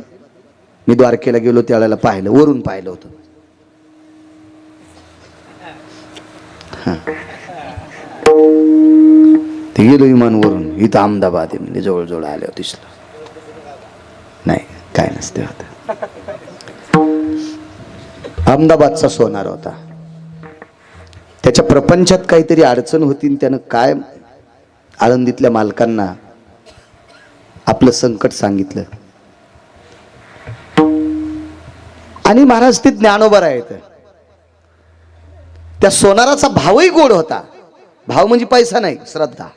मी द्वारकेला गेलो त्यावेळेला पाहिलं, वरून पाहिलं होतं. ते गेलो विमानवरून, इथं अहमदाबाद आहे म्हणजे जवळजवळ आल्यावर दिसलं. नाही, काय नसते होत. अहमदाबादचा सोनार होता. त्याच्या प्रपंचात काहीतरी अडचण होती. त्यानं काय आळंदीतल्या मालकांना आपलं संकट सांगितलं. आणि महाराज ते ज्ञानोबा आहेत. त्या सोनाराचा भावही गोड होता. भाव म्हणजे पैसा नाही, श्रद्धा.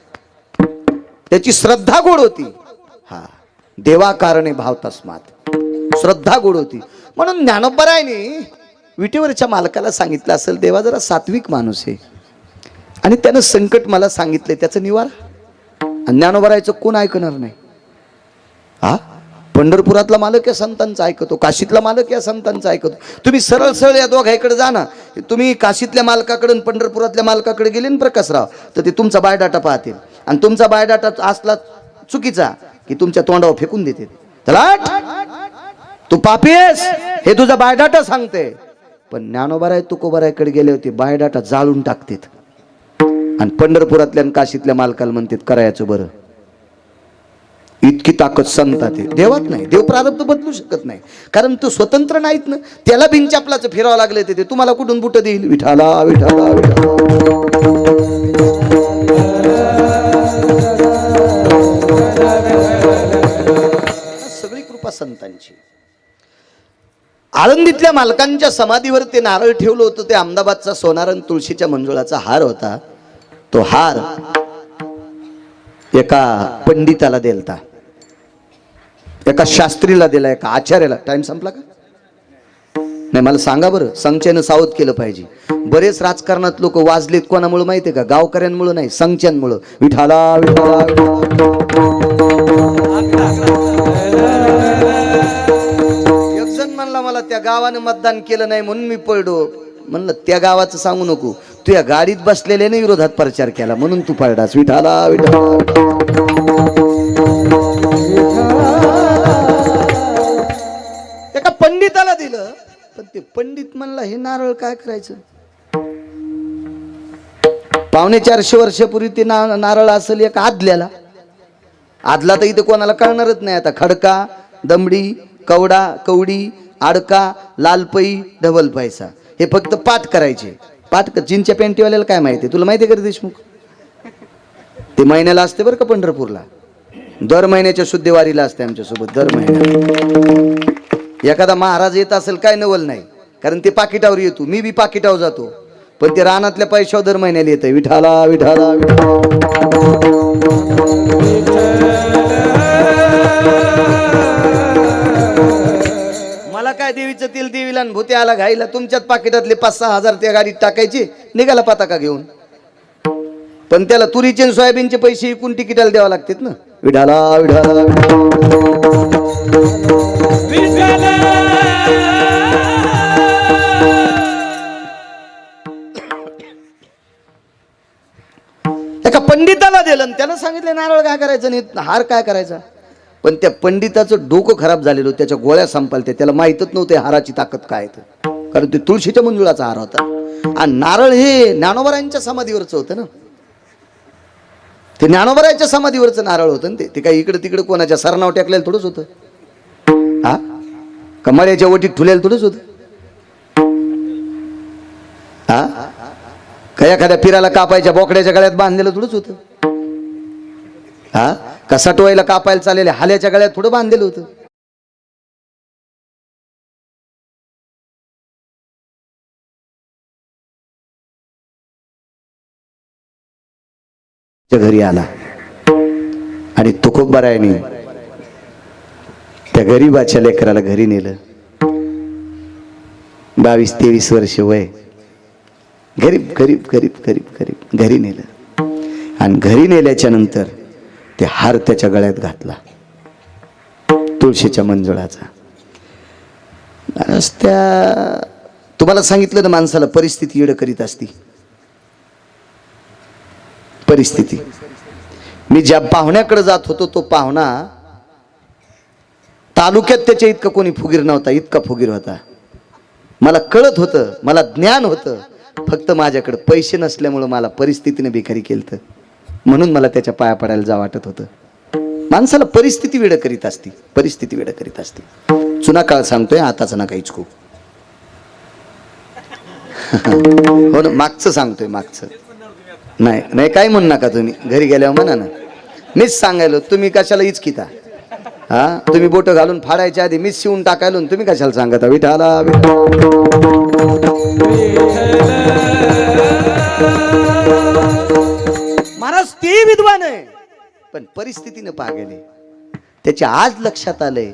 त्याची श्रद्धा गोड होती. हा, देवा कारणे भाव तस्मात, श्रद्धा गोड होती. म्हणून ज्ञानोबारायने विटेवरच्या मालकाला सांगितलं असेल, देवा जरा सात्विक माणूस आहे आणि त्यानं संकट मला सांगितलंय, त्याचं निवारा. ज्ञानोबारायचं कोण ऐकणार नाही. हा, पंढरपुरातला मालक या संतांचा ऐकतो, काशीतला मालक या संतांचा ऐकतो. तुम्ही सरळ सरळ या दोघांकडे जा ना. तुम्ही काशीतल्या मालकाकडे आणि पंढरपुरातल्या मालकाकडे गेले ना प्रकाशराव, तर ते तुमचा बायोडाटा पाहतील. आणि तुमचा बायोडाटा असला चुकीचा की तुमच्या तोंडावर फेकून देते. चला, तू पापी आहेस हे तुझा बायोडाटा सांगते. पण ज्ञानोबाराय तुकोबारायकडे गेले होते, बायोडाटा जाळून टाकतात. आणि पंढरपुरातल्या आणि काशीतल्या मालकाला म्हणतात करायचं बरं. इतकी ताकद संतात आहे. देवात नाही. देव प्रारब्ध बदलू शकत नाही, कारण तो स्वतंत्र नाहीत ना. त्याला बिनचापलाचं फिरावं लागले ते तुम्हाला कुठून बुट देईल. विठाला विठाला विठाला. सगळी कृपा संतांची. आळंदीतल्या मालकांच्या समाधीवर ते नारळ ठेवलं होतं. ते अहमदाबादचा सोनार आणि तुळशीच्या मंजुळाचा हार होता. तो हार एका पंडिताला दिलता, एका शास्त्रीला दिला, एका आचार्याला. टाइम संपला का? नाही, मला सांगा बरं. संख्येनं सावध केलं पाहिजे. बरेच राजकारणात लोक वाजलेत कोणामुळे माहितीये का? गावकऱ्यांमुळे नाही, संख्यांमुळे. विठाला विठाला. एक जण म्हणला मला त्या गावानं मतदान केलं नाही म्हणून मी पळलो. म्हणलं त्या गावाचं सांगू नको, तू या गाडीत बसलेल्याने विरोधात प्रचार केला म्हणून तू पळडास. विठाला विठाला. एका पंडिताला दिलं, पण ते पंडित म्हणला हे नारळ काय करायचं? 450 वर्षापूर्वी ते नारळ असेल एक आदल्याला. आदला तर इथे कोणाला कळणारच नाही. आता खडका, दमडी, कवडा, कवडी, आडका, लालपई, ढबल पैसा हे फक्त पाठ करायचे. पाठ जीनच्या पॅन्टीवाल्याला काय माहिती? तुला माहिती आहे का देशमुख? ते महिन्याला असते बरं का पंढरपूरला. दर महिन्याच्या शुद्धवारीला असते आमच्यासोबत. दर महिन्याला एखादा महाराज येत असेल काय नवल नाही, कारण ते पाकिटावर येतो. मी बी पाकिटावर जातो, पण ते रानातल्या पैशावर दर महिन्याला येतं. विठाला विठाला. मला काय देवीचं तेल देवीला भूते आला घाईला. तुमच्यात पाकिटातले 5-6 हजार त्या गाडीत टाकायचे, निघाला पताका घेऊन. पण त्याला तुरीचे आणि सोयाबीनचे पैसे इकून तिकिटाला द्यावं लागतात ना. विठाला विठाला. एका पंडिताला दिलं आणि त्याला सांगितलं नारळ काय करायचं नाही, हार काय करायचा. पण त्या पंडिताचं डोकं खराब झालेलं, त्याच्या गोळ्या संपालत्या. त्याला माहीतच नव्हते हाराची ताकद काय आहे, कारण ते तुळशीच्या मंजुळाचा हार होता. आणि नारळ हे ज्ञानोबारायांच्या समाधीवरचं होतं ना. ते ज्ञानोबारायांच्या समाधीवरचं नारळ होतं ना. ते काही इकडे तिकडे कोणाच्या सरनाव टाकलेलं थोडंच होतं. हा, कमळ्याच्या वटीत ठुलेलं थोडंच होतं. हा, काही एखाद्या पिराला कापायच्या बोकड्याच्या गळ्यात बांधलेलं थोडंच होतं. हा, कसा टोयला कापायला चाललेल्या हाल्याच्या गळ्यात थोडं बांधलेलं होतं. घरी आला आणि तुकोबारायाने त्या गरीबाच्या लेकराला घरी नेलं. 22-23 वर्ष वय, गरीब गरीब गरीब गरीब गरीब घरी नेलं. आणि घरी नेल्याच्या नंतर ते हार त्याच्या गळ्यात घातला, तुळशीच्या मंजुळाचा. त्या तुम्हाला सांगितलं ना, माणसाला परिस्थिती येडं करीत असती. परिस्थिती. मी ज्या पाहुण्याकडे जात होतो तो पाहुणा तालुक्यात त्याच्या इतका कोणी फुगीर नव्हता, इतका फुगीर होता. मला कळत होतं, मला ज्ञान होतं, फक्त माझ्याकडे पैसे नसल्यामुळं मला परिस्थितीने भिकारी केलं, म्हणून मला त्याच्या पाया पडायला जा वाटत होतं. माणसाला परिस्थिती वेड करीत असती, परिस्थिती वेड करीत असती. जुना काळ सांगतोय, आताचा ना काहीच खूप. हो ना, मागचं सांगतोय, मागचं नाही. नाही काय म्हणू नका तुम्ही, घरी गेल्यावर म्हणा ना. मीच सांगायलो, तुम्ही कशाला इचकिता? हा, तुम्ही बोट घालून फाडायच्या आधी मीच शिवून टाकायलो, तुम्ही कशाला सांगता विठाला? महाराज ते विद्वान आहे, पण परिस्थितीने पागेले. त्याच्या आज लक्षात आलंय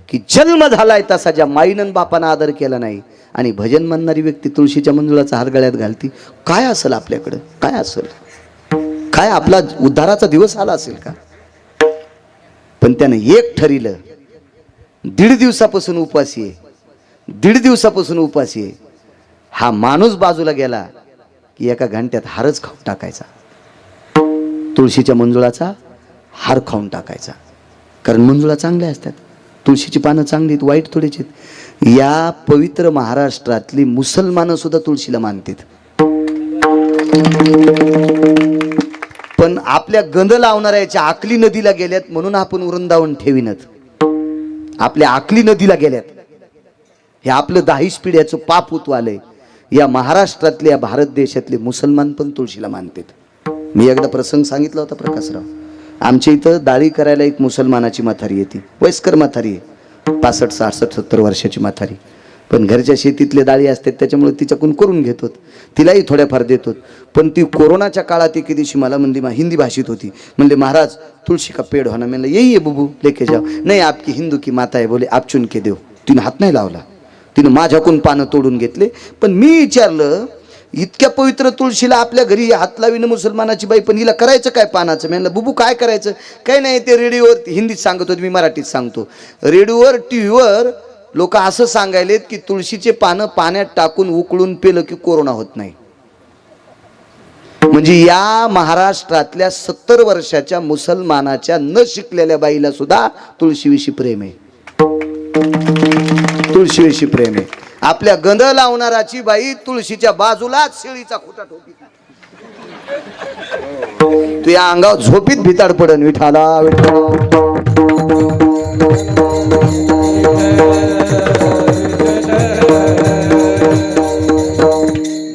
की जन्म झालाय तसा ज्या माईनं बापानं आदर केला नाही, आणि भजन म्हणणारी व्यक्ती तुळशीच्या मंजुळाचा हार गळ्यात घालती, काय असेल आपल्याकडं? काय असेल? काय आपला उद्धाराचा दिवस आला असेल का? पण त्यानं एक ठरिलं, 1.5 दिवसापासून उपासी आहे, 1.5 दिवसापासून उपासी आहे. हा माणूस बाजूला गेला की एका घंट्यात हारच खाऊन टाकायचा, तुळशीच्या मंजुळाचा हार खाऊन टाकायचा. कारण मंजुळा चांगल्या असतात, तुळशीची पानं चांगली आहेत, वाईट थोडीची आहेत. या पवित्र महाराष्ट्रातली मुसलमानं सुद्धा तुळशीला मानतात, पण आपल्या गंध लावणाऱ्याच्या आकली नदीला गेल्यात म्हणून आपण वृंदावन ठेविनत. आपल्या आकली नदीला गेल्यात, हे आपलं 10 पिढ्याचं पाप उतवालंय. या महाराष्ट्रातले, या भारत देशातले मुसलमान पण तुळशीला मानतात. मी एकदा प्रसंग सांगितला होता प्रकाशराव. आमच्या इथं दाढी करायला एक मुसलमानाची म्हातारी येते, वयस्कर म्हातारी आहे, 65, 66, 70 वर्षाची म्हातारी. पण घरच्या शेतीतले दाढी असतात त्याच्यामुळे तिच्याकडून करून घेतो, तिलाही थोड्याफार देतो. पण ती कोरोनाच्या काळात एके दिवशी मला म्हणली, हिंदी भाषेत होती, म्हणले महाराज तुळशी का पेड़ होना. म्हणलं यही है बुबू, लेके जाओ. नाही, आपकी हिंदू की माता आहे, बोले आप चुन के देव. तिनं हात नाही लावला, तिनं माझ्याकडून पानं तोडून घेतले. पण मी विचारलं, इतक्या पवित्र तुळशीला आपल्या घरी हात लावीन मुसलमानाची बाई, पण हिला करायचं काय पानाचं? म्हणलं बुबू काय करायचं? काय नाही, ते रेडिओवर हिंदीत सांगत होते, मी मराठीत सांगतो. रेडिओवर, टीव्हीवर लोक असं सांगायलेत की तुळशीचे पानं पाण्यात टाकून उकळून पेलं की कोरोना होत नाही. म्हणजे या महाराष्ट्रातल्या 70 वर्षाच्या मुसलमानाच्या न शिकलेल्या बाईला सुद्धा तुळशीविषयी प्रेम आहे, तुळशीविषयी प्रेम आहे. आपल्या गंध लावणाराची बाई तुळशीच्या बाजूलाच शेळीचा खुटा ठोकी, तू या अंगावर झोपीत भिताड पडन. विठाला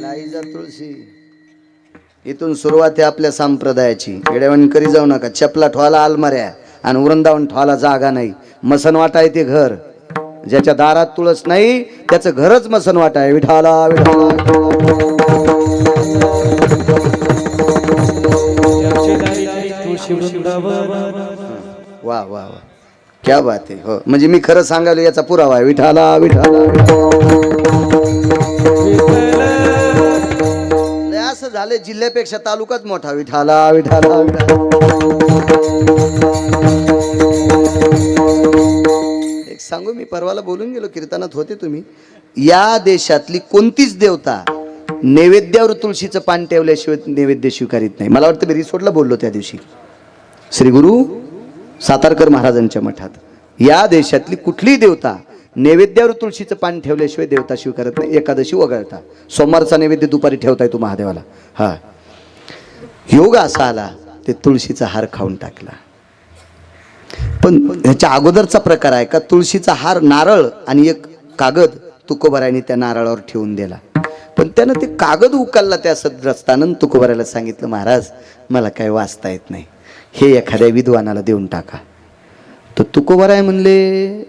नाही जा तुळशी. इथून सुरुवात आहे आपल्या संप्रदायाची. येड्यावानी करी जाऊ नका. चपला ठेवायला अलमाऱ्या आणि वृंदावन ठेवायला जागा नाही. मसनवाटा आहे ते घर, ज्याच्या दारात तुळस नाही त्याचं घरच मसनवाटा आहे. विठाला वा वा वा, क्या बात आहे. हो, म्हणजे मी खरं सांगायला याचा पुरावा आहे. विठाला विठाला. असं झालं जिल्ह्यापेक्षा तालुकाच मोठा. विठाला विठाला. एक सांगू, मी परवाला बोलून गेलो, कीर्तनात होते तुम्ही. या देशातली कोणतीच देवता नैवेद्यावर तुळशीचं पान ठेवल्याशिवाय नैवेद्य स्वीकारित नाही. मला वाटतं मी रिसोर्टला बोललो त्या दिवशी, श्री गुरु सातारकर महाराजांच्या मठात. या देशातली कुठलीही देवता नैवेद्यावर तुळशीचं पान ठेवल्याशिवाय देवता स्वीकारत नाही. एकादशी वगळता. सोमवारचा नैवेद्य दुपारी ठेवताय तू महादेवाला. हा, योग असा आला, ते तुळशीचा हार खाऊन टाकला. पण ह्याच्या अगोदरचा प्रकार आहे का, तुळशीचा हार, नारळ आणि एक कागद तुकोबारायांनी त्या नारळावर ठेवून दिला. पण त्यानं ते कागद उकलला त्या सद्रस्तानं. तुकोबारायला सांगितलं, महाराज मला काय वाचता येत नाही, हे एखाद्या विद्वानाला देऊन टाका. तर तुकोबाराय म्हणले,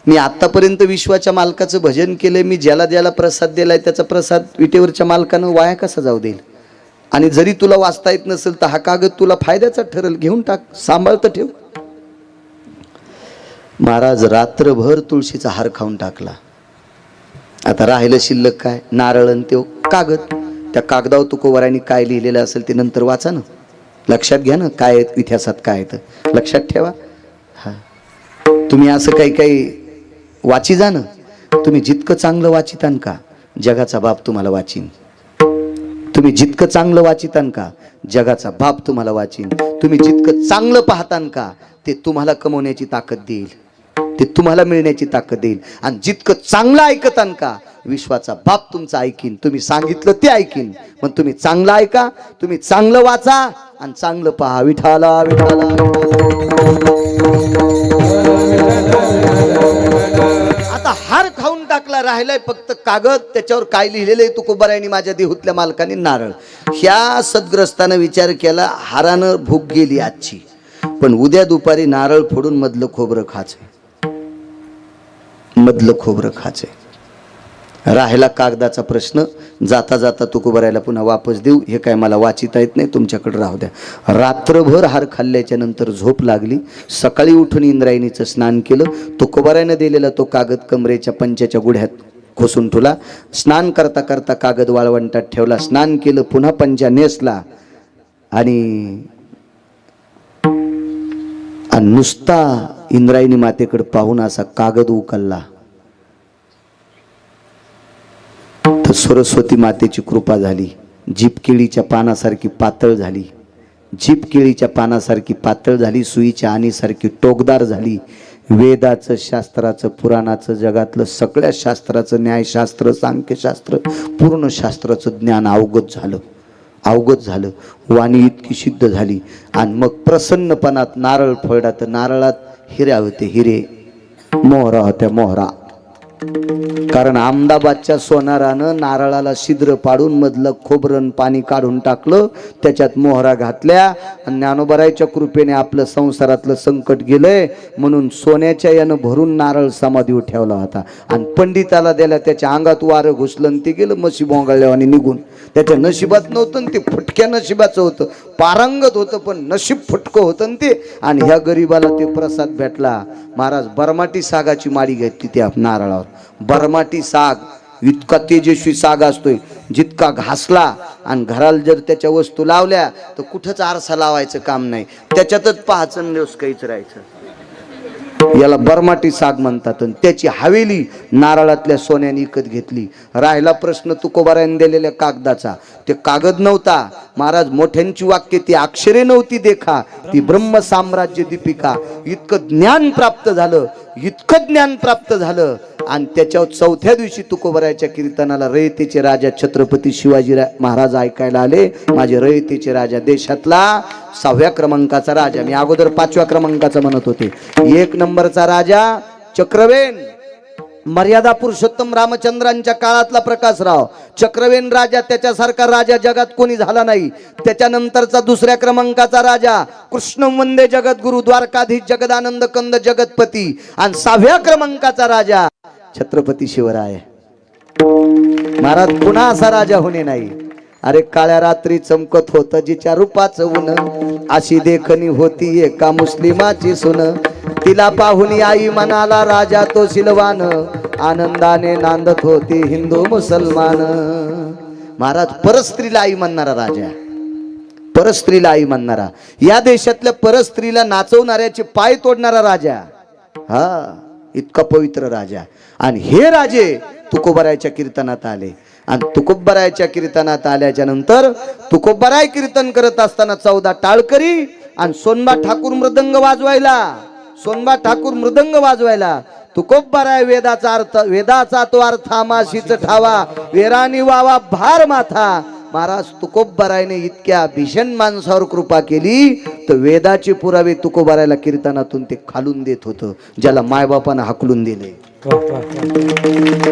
मी आतापर्यंत विश्वाच्या मालकाचं भजन केलंय, मी ज्याला ज्याला प्रसाद दिलाय त्याचा प्रसाद विटेवरच्या मालकानं वाया कसा जाऊ देईल. आणि जरी तुला वाचता येत नसेल तर हा कागद तुला फायद्याचा ठरेल, घेऊन टाक, सांभाळत ठेव. महाराज रात्रभर तुळशीचा हार खाऊन टाकला. आता राहिलं शिल्लक काय? नारळ आणि तो कागद. त्या कागदावर तुकोबारायांनी काय लिहिलेलं असेल ते नंतर वाचा ना, लक्षात घ्या ना, काय इतिहासात काय येतं लक्षात ठेवा. हा, तुम्ही असं काही काही वाची जा ना. तुम्ही जितकं चांगलं वाचितान का जगाचा बाप तुम्हाला वाचीन. तुम्ही जितकं चांगलं वाचितान का जगाचा बाप तुम्हाला वाचीन. तुम्ही जितकं चांगलं पाहतान का ते तुम्हाला कमवण्याची ताकद देईल, ते तुम्हाला मिळण्याची ताकद देईल. आणि जितकं चांगलं ऐकतान का विश्वाचा बाप तुमचं ऐकीन. तुम्ही सांगितलं ते ऐकीन. पण तुम्ही चांगलं ऐका, तुम्ही चांगलं वाचा आणि चांगलं पहा. विठाला विठाला. आता हार खाऊन टाकला, राहिलाय फक्त कागद. त्याच्यावर काय लिहिलेलं आहे? तुकोबारायांनी माझ्या देहूतल्या मालकाने नारळ. ह्या सद्ग्रस्तानं विचार केला, हारानं भूक गेली आजची, पण उद्या दुपारी नारळ फोडून मधलं खोबरं खायचं, मधलं खोबरं खायचं. राहिला कागदाचा प्रश्न. जाता जाता तुकोबारायला पुन्हा वापस देऊ, हे काय मला वाचिता येत नाही, तुमच्याकडे राहू द्या. रात्रभर हार खाल्ल्याच्या नंतर झोप लागली. सकाळी उठून इंद्रायणीचं स्नान केलं. तुकोबारायनं दिलेला तो कागद कमरेच्या पंचाच्या गुढ्यात खोसून ठेवला. स्नान करता करता कागद वाळवंटात ठेवला. स्नान केलं, पुन्हा पंचा नेसला आणि नुसता इंद्रायणी मातेकडे पाहून असा कागद उकलला तर सरस्वती मातेची कृपा झाली. जीभ केळीच्या पानासारखी पातळ झाली, जीभ केळीच्या पानासारखी पातळ झाली, सुईच्या आणीसारखी टोकदार झाली. वेदाचं, शास्त्राचं, पुराणाचं, जगातलं सगळ्या शास्त्राचं, न्यायशास्त्र, सांख्यशास्त्र, पूर्ण शास्त्राचं ज्ञान अवगत झालं, अवगत झालं. वाणी इतकी सिद्ध झाली. आणि मग प्रसन्नपणात नारळ फोडला तर नारळात हिऱ्या होते, हिरे, मोहरा होत्या, मोहरा. कारण अहमदाबादच्या सोनारानं नारळाला छिद्र पाडून मधलं खोबरं पाणी काढून टाकलं, त्याच्यात मोहरा घातल्या. आणि ज्ञानोबारायच्या कृपेने आपलं संसारातलं संकट गेलंय म्हणून सोन्याच्या यानं भरून नारळ समाधीवर ठेवला होता. आणि पंडिताला दिला, त्याच्या अंगात वारं घुसलं आणि ते गेलं म्हशी भोंगाळल्या आणि निघून. त्याच्या नशिबात नव्हतं ते, फुटक्या नशिबाचं होतं, पारंगत होतं पण नशीब फुटकं होतं ते. आणि ह्या गरीबाला ते प्रसाद भेटला. महाराज बरमाटी सागाची माडी घेतली त्या नारळावर. बरमाटी साग इतका तेजस्वी साग असतोय, जितका घासला आणि घराला जर त्याच्या वस्तू लावल्या तर कुठंच आरसा लावायचं काम नाही, त्याच्यातच पाहायचं काहीच राहायचं. याला बरमाटी साग म्हणतात. त्याची हवेली नारळातल्या सोन्याने विकत घेतली. राहिला प्रश्न तुकोबारायने दिलेल्या कागदाचा. ते कागद नव्हता महाराज, मोठ्यांची वाक्य, ती अक्षरे नव्हती देखा, ती ब्रह्म साम्राज्य दीपिका. इतकं ज्ञान प्राप्त झालं, इतकं ज्ञान प्राप्त झालं. आणि त्याच्यावर चौथ्या दिवशी तुकोबारायच्या कीर्तनाला रयतेचे राजा छत्रपती शिवाजी महाराज ऐकायला आले. माझे रयतेचे राजा, देशातला 6व्या क्रमांकाचा राजा, मी अगोदर 5व्या क्रमांकाचा म्हणत होते. 1 नंबरचा राजा चक्रवेन, मर्यादा पुरुषोत्तम रामचंद्रांच्या काळातला प्रकाशराव. चक्रवेन राजा, त्याच्यासारखा राजा जगात कोणी झाला नाही. त्याच्यानंतरचा 2ऱ्या क्रमांकाचा राजा कृष्ण वंदे जगद्गुरु द्वारकाधीश जगदानंद कंद जगतपती. आणि 6व्या क्रमांकाचा राजा छत्रपती शिवराय महाराज. पुन्हा असा राजा होणे नाही. अरे काळ्या रात्री चमकत होत जिच्या रूपाचं ऊन, अशी देखणी होती एका मुस्लिमाची सुन. तिला पाहुनी आई म्हणाला राजा तो सिलवान, आनंदाने नांदत होती हिंदू मुसलमान. महाराज परस्त्रीला आई म्हणणारा राजा, परस्त्रीला आई म्हणणारा, या देशातल्या परस्त्रीला नाचवणाऱ्याचे पाय तोडणारा राजा, हा इतका पवित्र राजा. आणि हे राजे तुकोबारायच्या कीर्तनात आले. आणि तुकोबारायच्या कीर्तनात आल्याच्या नंतर तुकोबाराय कीर्तन करत असताना 14 टाळकरी आणि सोनबा ठाकूर मृदंग वाजवायला, सोनबा ठाकूर मृदंग वाजवायला. तुकोबाराय वेदाचा अर्थ, वेदाचा तो अर्थ आमाशीच ठावा, वेरानी वावा भार माथा. महाराज तुकोबारायने इतक्या भीषण माणसावर कृपा केली तर वेदाचे पुरावे तुकोबारायला कीर्तनातून ते खालून देत होतं. ज्याला मायबापानं हाकलून दिले,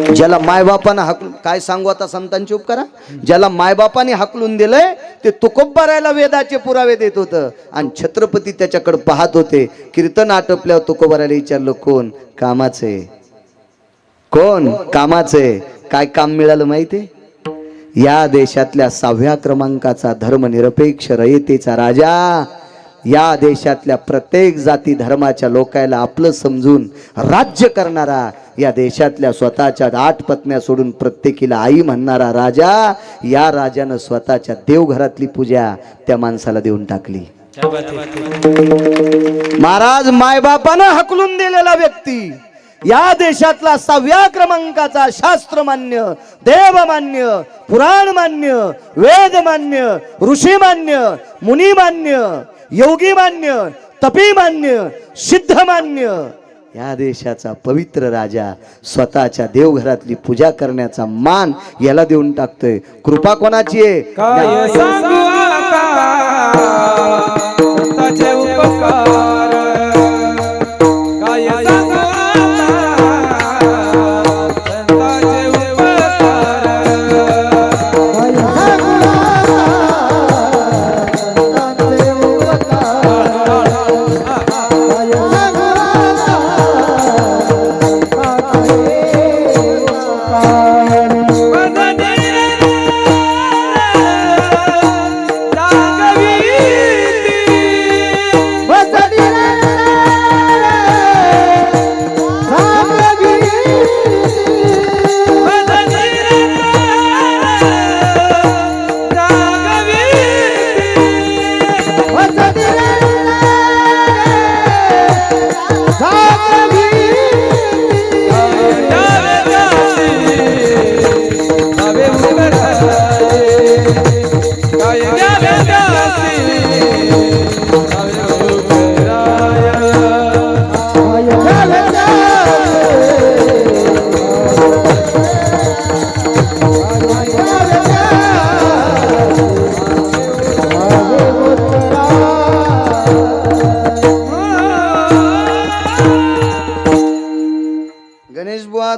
ज्याला मायबापानं हाकलून, काय सांगू आता संतांची उपकारा, ज्याला मायबापाने हाकलून दिलंय ते तुकोबारायला वेदाचे पुरावे देत होतं. आणि छत्रपती त्याच्याकडे पाहत होते. कीर्तन आटपल्यावर तुकोबारायला विचारलं, कोण? कामाचे. कोण? कामाचे. काय काम मिळालं माहितीये? या देशातल्या 6व्या क्रमांकाचा धर्मनिरपेक्ष रयतेचा राजा, या देशातल्या प्रत्येक जाती धर्माच्या लोकांना आपलं समजून राज्य करणारा, या देशातल्या स्वतःच्या 8 पत्न्या सोडून प्रत्येकीला आई म्हणणारा राजा, या राजानं स्वतःच्या देवघरातली पूजा त्या माणसाला देऊन टाकली. महाराज मायबापानं हकलून दिलेला व्यक्ती, या देशातला 6व्या क्रमांकाचा शास्त्रमान्य, देवमान्य, पुराणमान्य, वेदमान्य, ऋषीमान्य, मुनिमान्य, योगीमान्य, तपीमान्य, सिद्धमान्य, या देशाचा पवित्र राजा स्वतःच्या देवघरातली पूजा करण्याचा मान याला देऊन टाकतोय. कृपा कोणाची आहे? काय सांगू आता संतांचे उपकार, काय सांगू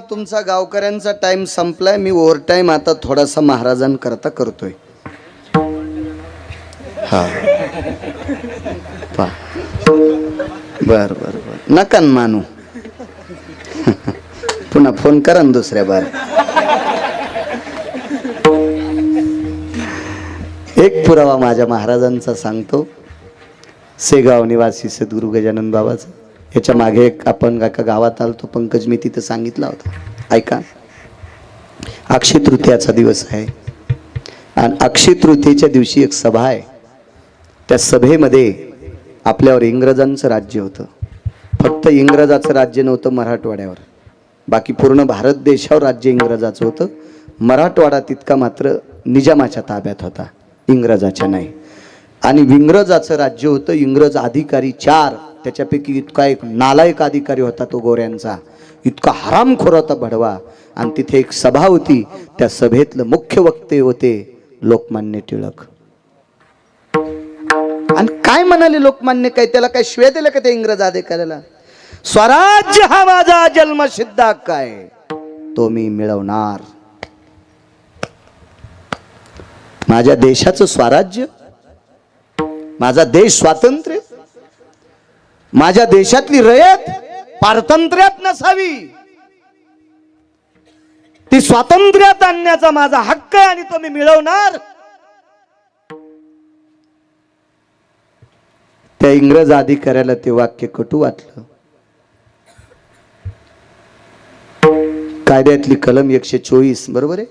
तुमचा गावकऱ्यांचा टाइम संपलाय. मी ओव्हर टाइम आता थोडासा महाराजांकरता करतोय. हा बर बर बर नका मानू. पुन्हा फोन करा ना दुसऱ्या बार. एक पुरावा माझ्या महाराजांचा सांगतो. सेगाव निवासी सद्गुरू गजानन बाबाचा. याच्या मागे एक आपण एका गावात आलतो पंकज, मी तिथं सांगितला होता. ऐका, अक्षय तृतीयाचा दिवस आहे आणि अक्षय तृतीयेच्या दिवशी एक सभा आहे. त्या सभेमध्ये आपल्यावर इंग्रजांचं राज्य होतं. फक्त इंग्रजाचं राज्य नव्हतं मराठवाड्यावर, बाकी पूर्ण भारत देशावर राज्य इंग्रजाचं होतं. मराठवाडा तितका मात्र निजामाच्या ताब्यात होता, इंग्रजाच्या नाही. आणि इंग्रजाचं राज्य होतं. इंग्रज अधिकारी 4, त्याच्यापैकी इतका एक नालायक अधिकारी होता तो गोऱ्यांचा, इतका हरामखोर होता भडवा. आणि तिथे एक सभा होती. त्या सभेतलं मुख्य वक्ते होते लोकमान्य टिळक. आणि काय म्हणाले लोकमान्य? काय त्याला काय शिव्या दिलं का त्या इंग्रज अधिकाऱ्याला? स्वराज्य हा माझा जन्मसिद्ध हक्क आहे, तो मी मिळवणार. माझ्या देशाचं स्वराज्य, माझा देश स्वातंत्र्य, माझ्या देशातली रयत पारतंत्र्यात नसावी, ती स्वातंत्र्यात आणण्याचा माझा हक्क आहे आणि तो मी मिळवणार. त्या इंग्रज अधिकाऱ्याला ते वाक्य कटू वाटलं. कायद्यातली कलम 124 बरोबर आहे,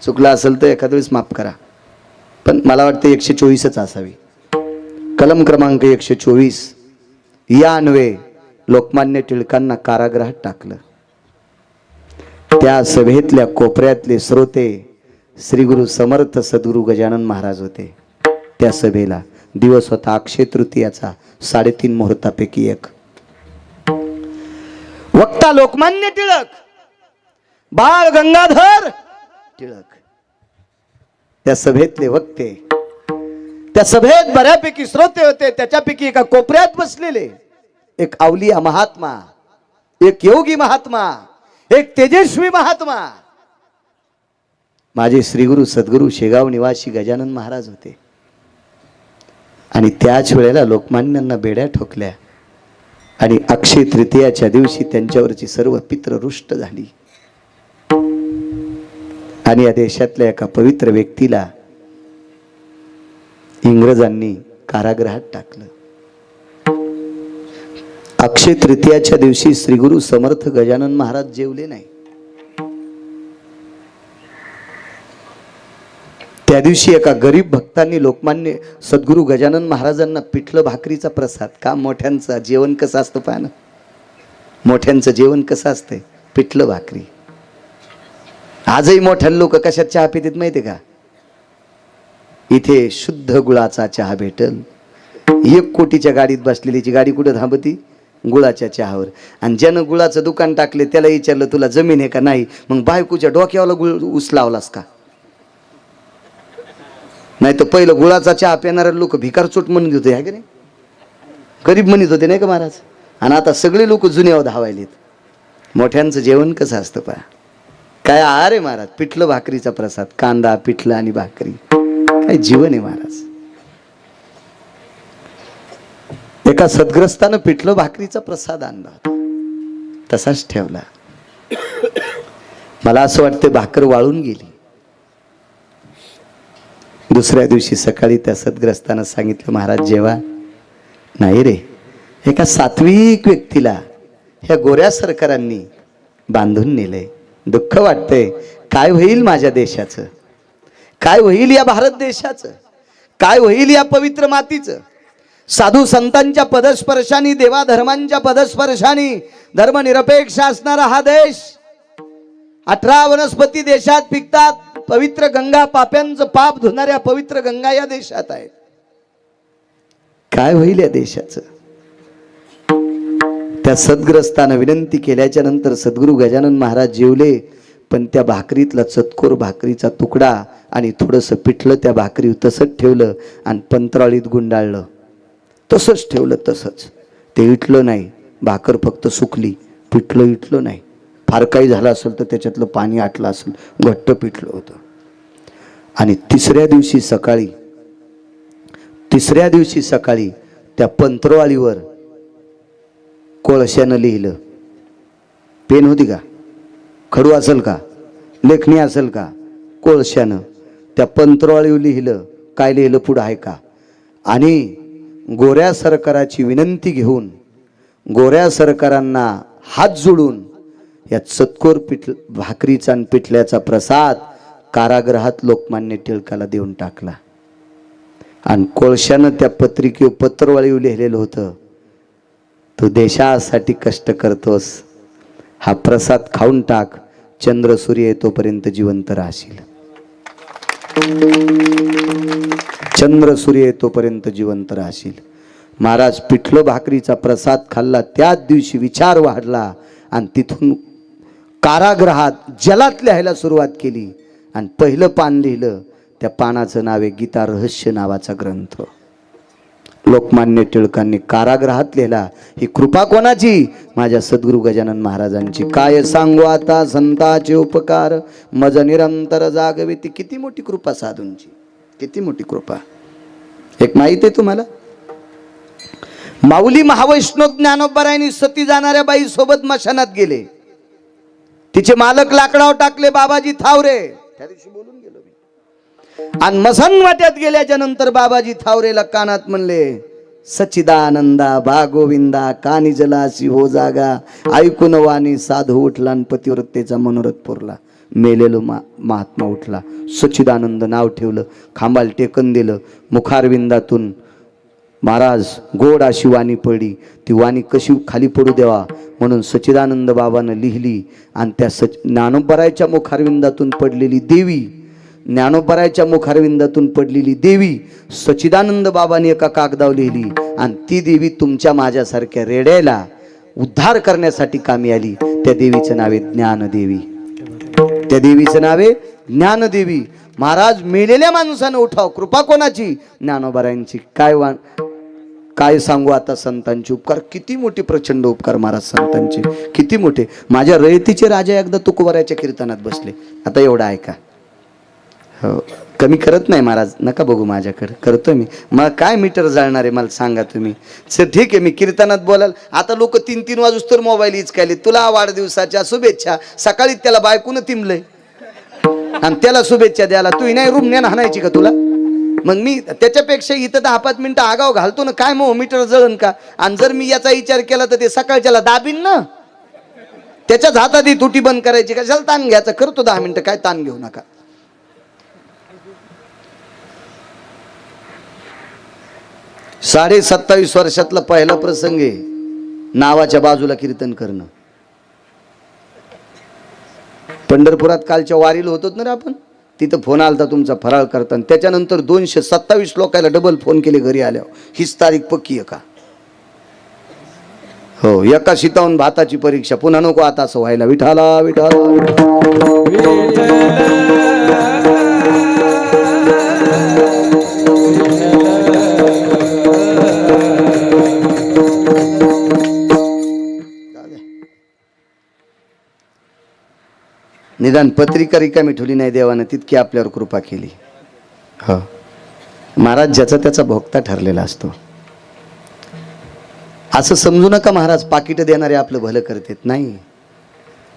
चुकला असेल तर एखाद्या वेळेस माफ करा, पण मला वाटतं 124च असावी. कलम क्रमांक 124 या अन्वये लोकमान्य टिळकांना कारागृहात टाकलं. त्या सभेतल्या कोपऱ्यातले श्रोते श्री गुरु समर्थ सद्गुरू गजानन महाराज होते. त्या सभेला दिवस होता अक्षय तृतीयाचा, 3:30 मुहूर्तापैकी एक. वक्ता लोकमान्य टिळक, बाळ गंगाधर टिळक, त्या सभेतले वक्ते. त्या सभेत बऱ्यापैकी श्रोते होते. त्याच्यापैकी एका कोपऱ्यात बसलेले एक अवलिया महात्मा, एक योगी महात्मा, एक तेजस्वी महात्मा माझे श्री गुरु सद्गुरू शेगाव निवासी गजानन महाराज होते. आणि त्याच वेळेला लोकमान्यांना बेड्या ठोकल्या आणि अक्षय तृतीयाच्या दिवशी त्यांच्यावरची सर्व पित्र रुष्ट झाली. आणि या देशातल्या एका पवित्र व्यक्तीला इंग्रजांनी कारागृहात टाकलं. अक्षय तृतीयाच्या दिवशी श्री गुरु समर्थ गजानन महाराज जेवले नाही. त्या दिवशी एका गरीब भक्तांनी लोकमान्य सद्गुरु गजानन महाराजांना पिठलं भाकरीचा प्रसाद, का मोठ्यांचं जेवण कसं असतं पाहणं, मोठ्यांचं जेवण कसं असतंय, पिठलं भाकरी. आजही मोठ्या लोक कशात चहा पितात माहिती का? इथे शुद्ध गुळाचा चहा भेटल. 1 कोटीच्या गाडीत बसलेलीची गाडी कुठे थांबती? गुळाच्या चहावर. आणि ज्यानं गुळाचं दुकान टाकले त्याला विचारलं तुला जमीन आहे का? नाही. मग बायकोच्या डोक्यावाला गुळ ऊस लावलास का? नाही तर पहिलं गुळाचा चहा पिणारे लोक भिकारचोट म्हणत होते, आहे की नाही? गरीब म्हणत होते नाही का महाराज? आणि आता सगळे लोक जुन्यावर धावायलेत. मोठ्यांचं जेवण कसं असतं पहा. काय अरे महाराज, पिठलं भाकरीचा प्रसाद, कांदा पिठलं आणि भाकरी, काय जीवन आहे महाराज. एका सद्ग्रस्तानं पिठलं भाकरीचा प्रसाद आणला होता, तसाच ठेवला. मला असं वाटतं भाकर वाळून गेली. दुसऱ्या दिवशी सकाळी त्या सद्ग्रस्तानं सांगितलं महाराज जेवा. नाही रे, एका सात्विक व्यक्तीला ह्या गोऱ्या सरकारांनी बांधून नेलंय. दुःख वाटतंय. काय होईल माझ्या देशाचं, काय होईल या भारत देशाचं, काय होईल या पवित्र मातीचं. साधू संतांच्या पदस्पर्शाने, देवा धर्मांच्या पदस्पर्शाने धर्मनिरपेक्ष असणारा हा देश, 18 वनस्पती देशात पिकतात. पवित्र गंगा, पाप्यांचं पाप धुणाऱ्या पवित्र गंगा या देशात आहेत. काय होईल या देशाचं. त्या सद्ग्रस्तानं विनंती केल्याच्या नंतर सद्गुरु गजानन महाराज जेवले. पण त्या भाकरीतला चतकोर भाकरीचा तुकडा आणि थोडंसं पिठलं त्या भाकरीवर तसंच ठेवलं आणि पंतराळीत गुंडाळलं. तसंच ठेवलं, तसंच. ते इटलं नाही, भाकर फक्त सुकली, पिठलं इटलं नाही. फार काही झालं असेल तर त्याच्यातलं पाणी आटलं असेल, घट्ट पिठलं होतं. आणि तिसऱ्या दिवशी सकाळी त्या पंतरवाळीवर कोळशानं लिहिलं. पेन होती का? खडू असेल का? लेखणी असेल का? कोळशानं त्या पंतरवाळीवर लिहिलं. काय लिहिलं पुढं आहे का? आणि गोऱ्या सरकाराची विनंती घेऊन, गोऱ्या सरकारांना हात जोडून या चतकोर भाकरीचा आणि पिठल्याचा प्रसाद कारागृहात लोकमान्य टिळकाला देऊन टाकला. आणि कोळशानं त्या पत्रिकेवर पत्रवाळीवर लिहिलेलं होतं, तू देशासाठी कष्ट करतोस, हा प्रसाद खाऊन टाक, चंद्र सूर्य येतोपर्यंत जिवंत राहशील. चंद्र सूर्य येतोपर्यंत जिवंत राहशील. महाराज पिठलं भाकरीचा प्रसाद खाल्ला. त्याच दिवशी विचार वाढला आणि तिथून कारागृहात जलात लिहायला सुरुवात केली. आणि पहिलं पान लिहिलं. त्या पानाचं नाव आहे गीता रहस्य नावाचा ग्रंथ. लोकमान्य टिळकांनी कारागृहात लिहिला. ही कृपा कोणाची? माझ्या सद्गुरु गजानन महाराजांची. काय सांगू आता संतांचे उपकार, मज निरंतर जागवे. ती किती मोठी कृपा साधूंची, किती मोठी कृपा. एक माहिती आहे तुम्हाला, माऊली महावैष्णव ज्ञानोबरायांनी सती जाणाऱ्या बाई सोबत मशानात गेले. तिचे मालक लाकडावर टाकले बाबाजी थावरे. त्या दिवशी बोलून गेलो मी. आणि मसन वाट्यात गेल्याच्या नंतर बाबाजी थावरेला कानात म्हणले, सच्चिदानंदा बा गोविंदा कानी जलासी हो जागा, ऐकून वाणी साधू उठला आणि पतिव्रतेचा मनोरथ पुरला. मेलेलो महात्मा उठला. सच्चिदानंद नाव ठेवलं, खांबाल टेकन दिलं. मुखारविंदातून महाराज गोड अशी वाणी पडली. ती वाणी कशी खाली पडू द्यावा म्हणून सच्चिदानंद बाबानं लिहिली. आणि त्या ज्ञानोबरायच्या मुखारविंदातून पडलेली देवी, ज्ञानोबरायच्या मुखारविंदातून पडलेली देवी सच्चिदानंद बाबांनी एका कागदावर लिहिली. आणि ती देवी तुमच्या माझ्यासारख्या रेड्याला उद्धार करण्यासाठी कामी आली. त्या देवीचं नाव आहे ज्ञानदेवी. त्या देवीचं नाव आहे ज्ञानदेवी. महाराज मेलेल्या माणसानं उठाव. कृपा कोणाची? ज्ञानोबरायांची. काय सांगू आता संतांचे उपकार. किती मोठी प्रचंड उपकार महाराज संतांचे, किती मोठे. माझ्या रयतीचे राजा एकदा तुकोबाराच्या कीर्तनात बसले. आता एवढा ऐका. हो, कमी करत नाही महाराज, नका बघू माझ्याकडे, करतो मी. मला काय मीटर जाळणार आहे मला सांगा तुम्ही. सर ठीक आहे, मी कीर्तनात बोलाल. आता लोक 3-3 वाजूस तर मोबाईल इचकायले. तुला वाढदिवसाच्या शुभेच्छा. सकाळी त्याला बायकून तिमलंय. आणि त्याला शुभेच्छा द्यायला तू नाही रुमण्यानं हाणायची का तुला? मग मी त्याच्यापेक्षा इथं 10-5 मिनिटं आगाव घालतो ना, काय मग मीटर जळन का? आणि जर मी याचा विचार केला तर ते सकाळच्याला दाबीन ना. त्याच्याच हातात ही तुटी बंद करायची, कशाला ताण घ्यायचा? करतो 10 मिनिटं, काय ताण घेऊ नका. 27.5 वर्षातला पहिला प्रसंग आहे नावाच्या बाजूला कीर्तन करणं. पंढरपुरात कालच्या वारीला होतो ना रे आपण, तिथं फोन आलता तुमचा फराळ करताना. त्याच्यानंतर 227 लोकांना डबल फोन केले घरी आल्यावर. हीच तारीख पक्की आहे का? हो, एका शीताहून भाताची परीक्षा. पुन्हा नको आता असं व्हायला. विठाला विठाला निदान पत्रिका रिकामी ठेवली नाही देवानं, तितकी आपल्यावर कृपा केली. हो, महाराज ज्याचा त्याचा भोगता ठरलेला असतो. असं समजू नका महाराज पाकिट देणारे आपलं भलं करतेत. नाही,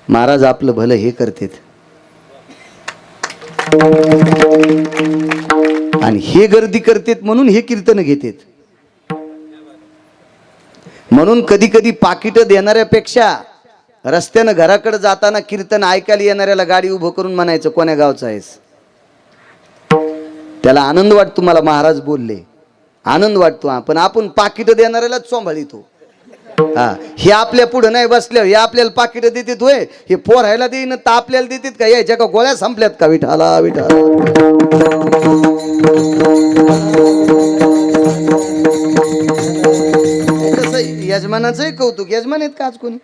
महाराज आपलं भलं हे करतेत. आणि हे गर्दी करतेत म्हणून हे कीर्तन घेतेत. म्हणून कधी कधी पाकिट देणाऱ्यापेक्षा रस्त्यानं घराकडे जाताना कीर्तन ऐकायला येणाऱ्याला गाडी उभं करून म्हणायचं कोण्या गावचा आहेस. त्याला आनंद वाटतो. मला महाराज बोलले, आनंद वाटतो. पण आपण पाकिट देणाऱ्यालाच सांभाळितो. हा, हे आपल्या पुढे नाही बसल्या, हे आपल्याला पाकिट देतात होय, हे पोरायला देईन तर आपल्याला देतात का? याच्या का गोळ्या संपल्यात का? विठाला विठाला यजमानाचंही कौतुक. यजमान आहेत का आज कोणी?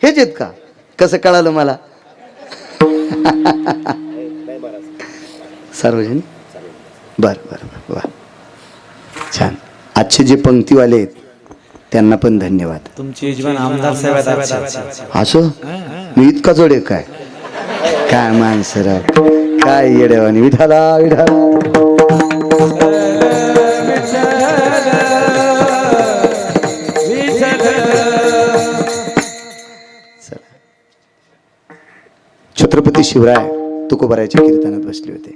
हेच आहेत का? कसं कळालं मला? सार्वजनिक. बर बर बर बर, छान. आजचे जे पंक्तीवाले आहेत त्यांना पण धन्यवाद. तुमची यजमान आमदार साहेब असं मी इतका जोडे काय काय माणसं काय येड्यावानी. विठाला विठाला छत्रपती शिवराय तुकोबारायच्या कीर्तनात बसले होते.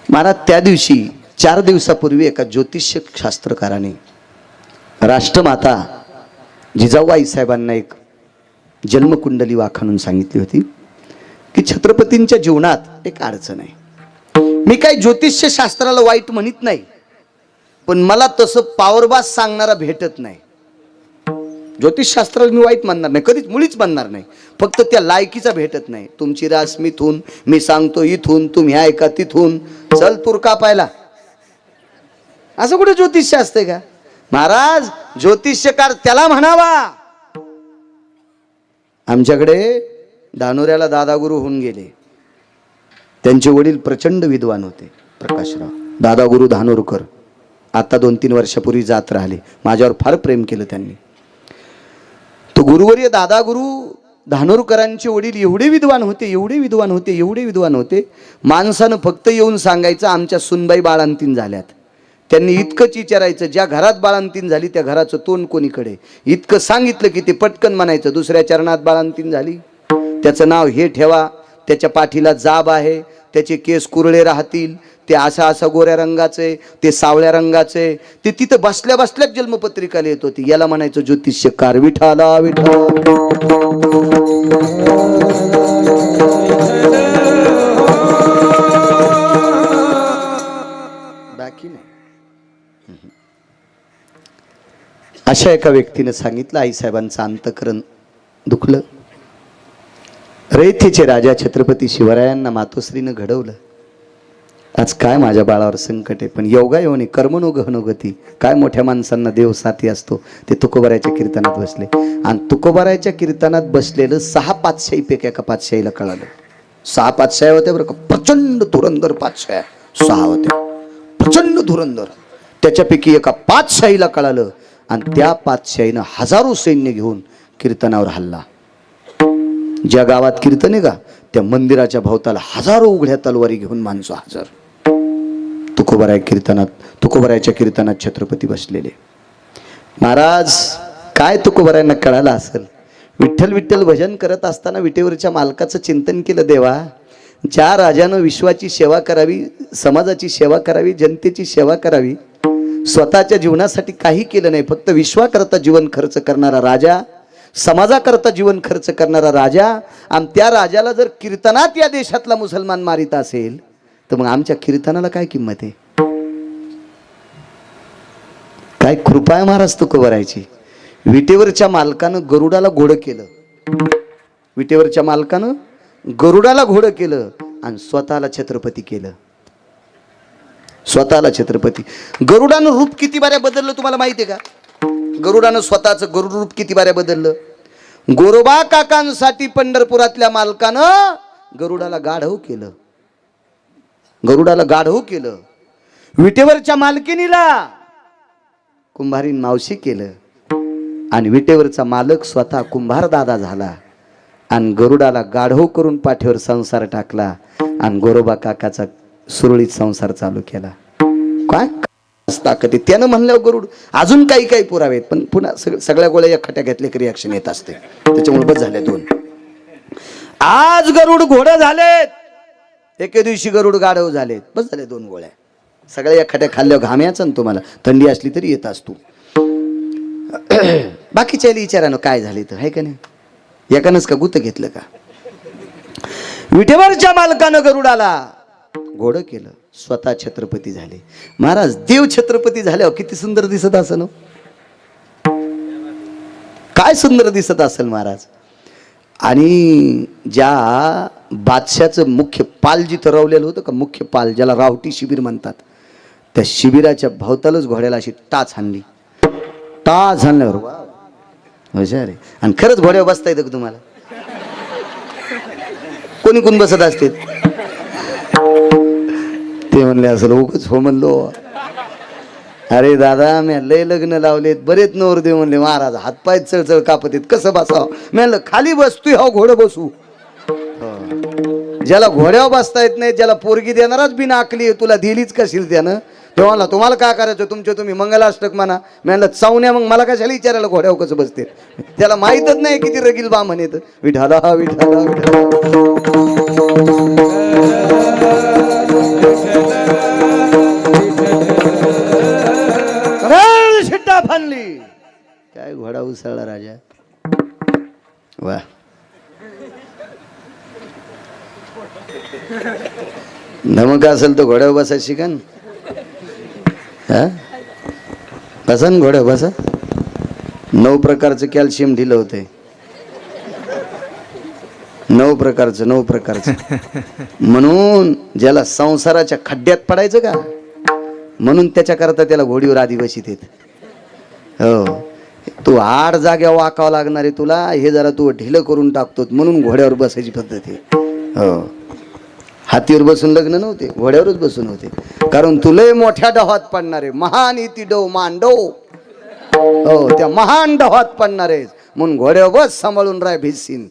महाराज त्या दिवशी 4 दिवसापूर्वी एका ज्योतिष्य शास्त्रकाराने राष्ट्रमाता जिजाऊबाई साहेबांना एक जन्मकुंडली वाखाणून सांगितली होती की छत्रपतींच्या जीवनात एक अडचण आहे. मी काही ज्योतिष्य शास्त्राला वाईट म्हणत नाही, पण मला तसं पावरबाज सांगणारा भेटत नाही. ज्योतिषशास्त्राला मी वाईट मानणार नाही, कधीच मुळीच मानणार नाही. फक्त त्या लायकीचा भेटत नाही. तुमची रास मिथून, मी सांगतो इथून, तुम्ही ऐका तिथून, चल तुरका पायला. असं कुठे ज्योतिष्य असते का? महाराज ज्योतिष्यकार त्याला म्हणावा. आमच्याकडे धानोऱ्याला दादागुरु होऊन गेले. त्यांचे वडील प्रचंड विद्वान होते, प्रकाशराव दादागुरु धानोरकर. आता 2-3 वर्षापूर्वी जात राहिले. माझ्यावर फार प्रेम केलं त्यांनी. तो गुरुवर्य दादागुरु धानोरकरांचे वडील एवढे विद्वान होते, एवढे विद्वान होते, एवढे विद्वान होते. माणसानं फक्त येऊन सांगायचं आमच्या सुनबाई बाळंतीण झाल्यात. त्यांनी इतकंच विचारायचं, ज्या घरात बाळंतीण झाली त्या घराचं तोंड कोणीकडे. इतकं सांगितलं की ते पटकन म्हणायचं दुसऱ्या चरणात बाळंतीण झाली, त्याचं नाव हे ठेवा, त्याच्या पाठीला जाब आहे, त्याचे केस कुरळे राहतील, ते असा गोऱ्या रंगाचे, ते सावळ्या रंगाचे. ते तिथं बसल्या बसल्याच जन्मपत्रिका लिहित होती. याला म्हणायचं ज्योतिष्यकार. विठाला विठा बाकी नाही. अशा एका व्यक्तीने सांगितलं, आईसाहेबांचं अंतःकरण दुखलं. रयतेचे राजा छत्रपती शिवरायांना मातोश्रीनं घडवलं. आज काय माझ्या बाळावर संकट आहे, पण योगायोनी कर्मनो गहनोगती. काय मोठ्या माणसांना देव साथी असतो. ते तुकोबारायच्या कीर्तनात बसले. आणि तुकोबारायच्या कीर्तनात बसलेलं 6 पातशाहीपैकी एका पातशाहीला कळालं. 6 पातशाही होत्या बरं का, प्रचंड धुरंधर पातशाही 6 होत्या, प्रचंड धुरंधर. त्याच्यापैकी एका पातशाहीला कळालं आणि त्या पातशाहीनं हजारो सैन्य घेऊन कीर्तनावर हल्ला. ज्या गावात कीर्तन आहे का त्या मंदिराच्या भोवताला हजारो उघड्या तलवारी घेऊन माणसं हजर. तुकोबारायच्या कीर्तनात छत्रपती बसलेले. महाराज काय तुकोबारायांना कळालं असेल. विठ्ठल विठ्ठल भजन करत असताना विटेवरच्या मालकाचं चिंतन केलं, देवा ज्या राजानं विश्वाची सेवा करावी, समाजाची सेवा करावी, जनतेची सेवा करावी, स्वतःच्या जीवनासाठी काही केलं नाही, फक्त विश्वाकरता जीवन खर्च करणारा राजा, समाजाकरता जीवन खर्च करणारा राजा, आणि त्या राजाला जर कीर्तनात या देशातला मुसलमान मारित असेल तर मग आमच्या कीर्तनाला काय किंमत आहे? काय कृपा आहे महाराज तुकोबरायची. विटेवरच्या मालकानं गरुडाला घोडं केलं, विटेवरच्या मालकानं गरुडाला घोडं केलं आणि स्वतःला छत्रपती केलं, स्वतःला छत्रपती. गरुडानं रूप किती बाऱ्या बदललं तुम्हाला माहिती आहे का? गरुडानं स्वतःचं गरुड रूप किती बाऱ्या बदललं. गोरोबा काकांसाठी पंढरपुरातल्या मालकानं गरुडाला गाढव केलं, गरुडाला गाढव केलं. विटेवरच्या मालकिनीला कुंभारीन मावशी केलं आणि विटेवरचा मालक स्वतः कुंभार दादा झाला आणि गरुडाला गाढव करून पाठीवर संसार टाकला आणि गोरोबा काकाचा सुरळीत संसार चालू केला. काय ताकद आहे त्यानं म्हणल्यावर गरुड. अजून काही काही पुरावे आहेत पण पुन्हा सगळ्या गोळ्या एकखट्या घेतले की रिॲक्शन येत असते, त्याच्यामुळे बस झाले दोन. आज गरुड घोडं झालेत, एके दिवशी गरुड गाढव झालेत, बस झाले दोन गोळ्या. सगळ्या एकखट्या खाल्ल्यावर घाम यायचा ना तुम्हाला, थंडी असली तरी येत असतो. बाकीच्या विचारानं काय झाले तर आहे का नाही, एकानंच का गुत घेतलं का? विटेवरच्या मालकानं गरुडाला घोडं केलं, स्वतः छत्रपती झाले. महाराज देव छत्रपती झाल्यावर किती सुंदर दिसत असेल, काय सुंदर दिसत असेल महाराज. आणि ज्या बादशाचं मुख्य पाल जिथं रवलेलं होतं का, मुख्य पाल ज्याला रावटी शिबिर म्हणतात, त्या शिबिराच्या भोवतालच घोड्याला अशी टाच हाणली, टाच हाणल्यावर हुशार आहे. आणि खरंच घोड्यावर बसता येतं का तुम्हाला? कोणी कोण बसत असते ते म्हणले असं उगच हो म्हणलो. अरे दादा मी लय लग्न लावलेत, बरेच नवरदेव म्हणले महाराज हातपाय चळचळ कापत येत, कसं बसावं? मी म्हणलं खाली बसतोय हो घोडं बसू. ज्याला घोड्यावर बसता येत नाही, ज्याला पोरगी देणारच बिना आकली तुला दिलीच कशील त्यानं, तेव्हा तुम्हाला काय करायचं तुमचे तुम्ही मंगलाष्टक म्हणा. मी म्हणलं चावण्या मग मला कशाला विचारायला घोड्यावर कसं बसते, त्याला माहीतच नाही किती रगील बा म्हणेत. विठाला विठाला शिट्टा फानली, काय घोडा उसळला राजा. वा धमक असेल तर घोड्यावर बसा शिकन, बसा ना घोड्यावर बसा. 9 प्रकारचं कॅल्शियम दिलं होते, 9 प्रकारचं म्हणून ज्याला संसाराच्या खड्ड्यात पडायचं का, म्हणून त्याच्याकरता त्याला घोडीवर आधी बशीत येत. हो तू 8 जाग्या वाकावं लागणार आहे तुला, हे जरा तू ढिलं करून टाकतो म्हणून घोड्यावर बसायची पद्धत आहे. हो हातीवर बसून लग्न नव्हते, घोड्यावरच बसून होते, कारण तुला मोठ्या डहात पडणार आहे, महान इति डो मांडो. हो त्या महान डहात पडणार आहे म्हणून घोड्यावर बस, सांभाळून राय भिसीन.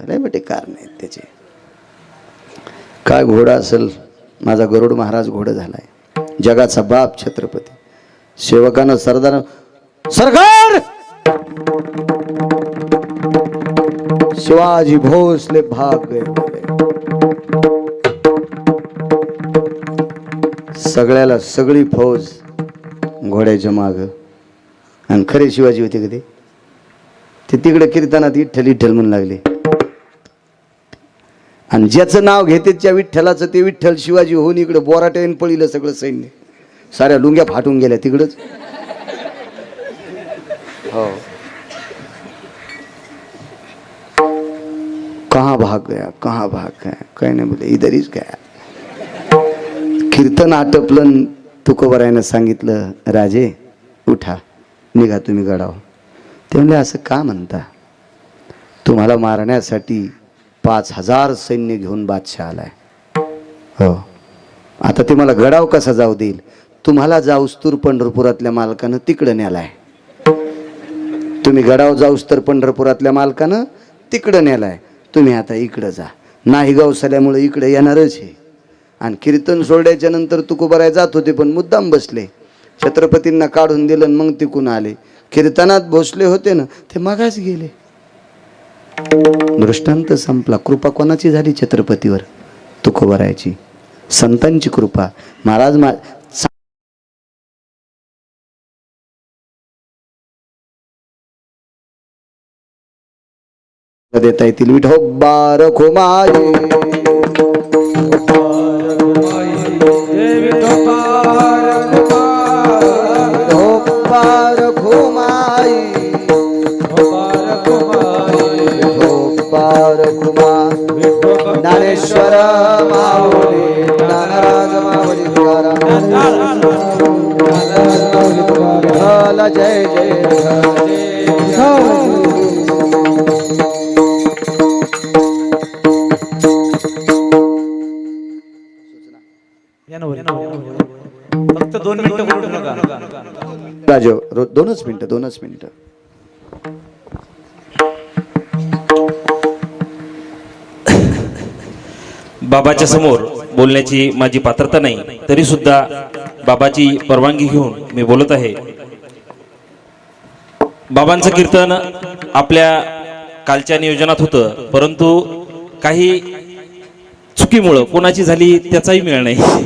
लय मोठे कारण आहेत त्याचे. काय घोडा असेल माझा गरुड महाराज, घोडा झालाय. जगाचा बाप छत्रपती, सेवकानं सरदार सरकार शिवाजी भोसले भाग गए. सगळ्याला सगळी फौज घोड्याच्या माग. आणि खरे शिवाजी होते कधी ते तिकडे कीर्तनात विठ्ठल विठ्ठल म्हणू लागले, आणि ज्याचं नाव घेते त्या विठ्ठलाचं ते विठ्ठल शिवाजी होऊन इकडे बोराटेन पळीलं सगळं सैन्य, साऱ्या लुंग्या फाटून गेल्या तिकडच. हो कहाँ भाग गया, कहाँ भाग गया, काही नाही बोले इधरीच गया. कीर्तन आटपलं, तुकोबरायनं सांगितलं राजे उठा निघा तुम्ही गडाव. ते म्हणले असं का म्हणता, तुम्हाला मारण्यासाठी 5000 सैन्य घेऊन बादशाह आलाय. हो आता ते मला गडाव कसा जाऊ देईल, तुम्हाला जाऊस तर पंढरपुरातल्या मालकानं तिकडं नेलाय. तुम्ही गडाव जाऊस तर पंढरपुरातल्या मालकानं तिकडं नेलाय, तुम्ही आता इकडं जा. नाही गौसल्यामुळे इकडे येणारच आहे. आणि कीर्तन सोडल्याच्या नंतर तुकोबराय जात होते पण मुद्दाम बसले, छत्रपतींना काढून दिलं मग तिकून आले. कीर्तनात बसले होते ना ते मगाच गेले. दृष्टांत संपला. कृपा कोणाची झाली छत्रपतीवर? तुकोबरायाची, संतांची कृपा. महाराज देता येतील. विठोबा रखुमाई, विठोबा रखुमाई, विठोबा रखुमाई, ज्ञानेश्वर माऊली, ज्ञानराज माऊली तुकाराम, विठ्ठल जय जय फक्त 2 मिनिटं बोलू नका. राजो. 2च मिनिटं. बाबाच्या समोर बोलण्याची माझी पात्रता नाही, तरी सुद्धा बाबाची परवानगी घेऊन मी बोलत आहे. बाबांचं कीर्तन आपल्या कालच्या नियोजनात होतं, परंतु काही चुकीमुळं कोणाची झाली त्याचाही मेळ नाही.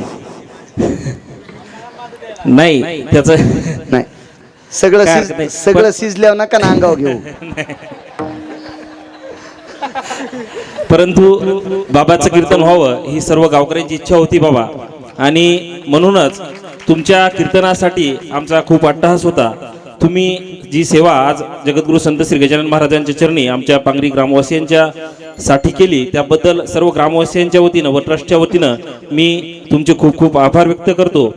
नाही त्याचं नाही. सगळं काय हरकत नाही. सगळं शिजल्यावर नका ना अंगावर घेऊ. परंतु बाबाचं कीर्तन व्हावं ही सर्व गावकऱ्यांची इच्छा होती बाबा, आणि म्हणूनच तुमच्या कीर्तनासाठी आमचा खूप अट्टहास होता. तुम्ही जी सेवा आज जगद्गुरु संत श्री गजानन महाराजांच्या चरणी आमच्या पांगरी ग्रामवासियांच्या साठी केली, त्याबद्दल सर्व ग्रामवासियांच्या वतीनं व ट्रस्टच्या वतीनं मी तुमचे खूप खूप आभार व्यक्त करतो.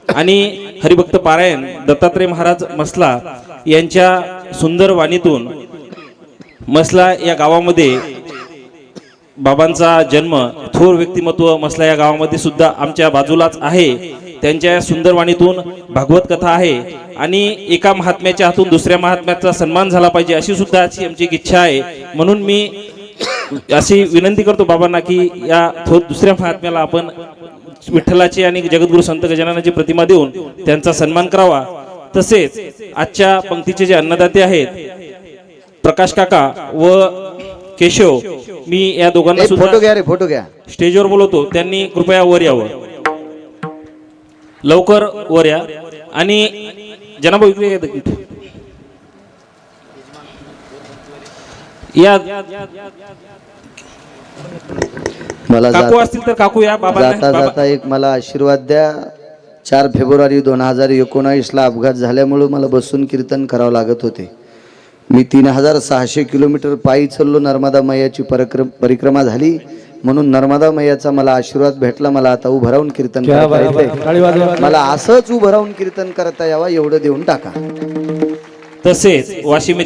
आणि हरिभक्त पारायण दत्तात्रय महाराज मसला यांच्या सुंदर वाणीतून मसला या गावामध्ये बाबांचा जन्म, थोर व्यक्तिमत्व मसला या गावामध्ये सुद्धा आमच्या बाजूलाच आहे. त्यांच्या सुंदर वाणीतून भागवत कथा आहे, आणि एका महात्म्याच्या हातून दुसऱ्या महात्म्याचा सन्मान झाला पाहिजे अशी सुद्धा आमची एक इच्छा आहे. म्हणून मी अशी विनंती करतो बाबांना की या थोर दुसऱ्या महात्म्याला आपण विठ्ठलाची आणि जगद्गुरु संत गजाननाची प्रतिमा देऊन त्यांचा सन्मान करावा. तसेच आजच्या पंक्तीचे जे अन्नदाते आहेत प्रकाश काका व केशव, मी या दोघांना फोटो सुद्धा घ्या रे, फोटो घ्या. स्टेजवर बोलवतो, त्यांनी कृपया वर यावं, लवकर वर या. आणि जनाब या, मला काकू असतील तर काकू या. जाता जाता एक मला आशीर्वाद द्या. 4 फेब्रुवारी 2019ला अपघात त्यामुळे मला बसून कीर्तन करावं लागत होते. मी 3600 किलोमीटर पायी चाललो. नर्मदा मैयाची परिक्रमा झाली, म्हणून नर्मदा मैयाचा मला आशीर्वाद भेटला. मला आता उभं राहून कीर्तन करता येते. मला असंच उभं राहून कीर्तन करता यावा एवढं देऊन टाका. तसेच वाशिम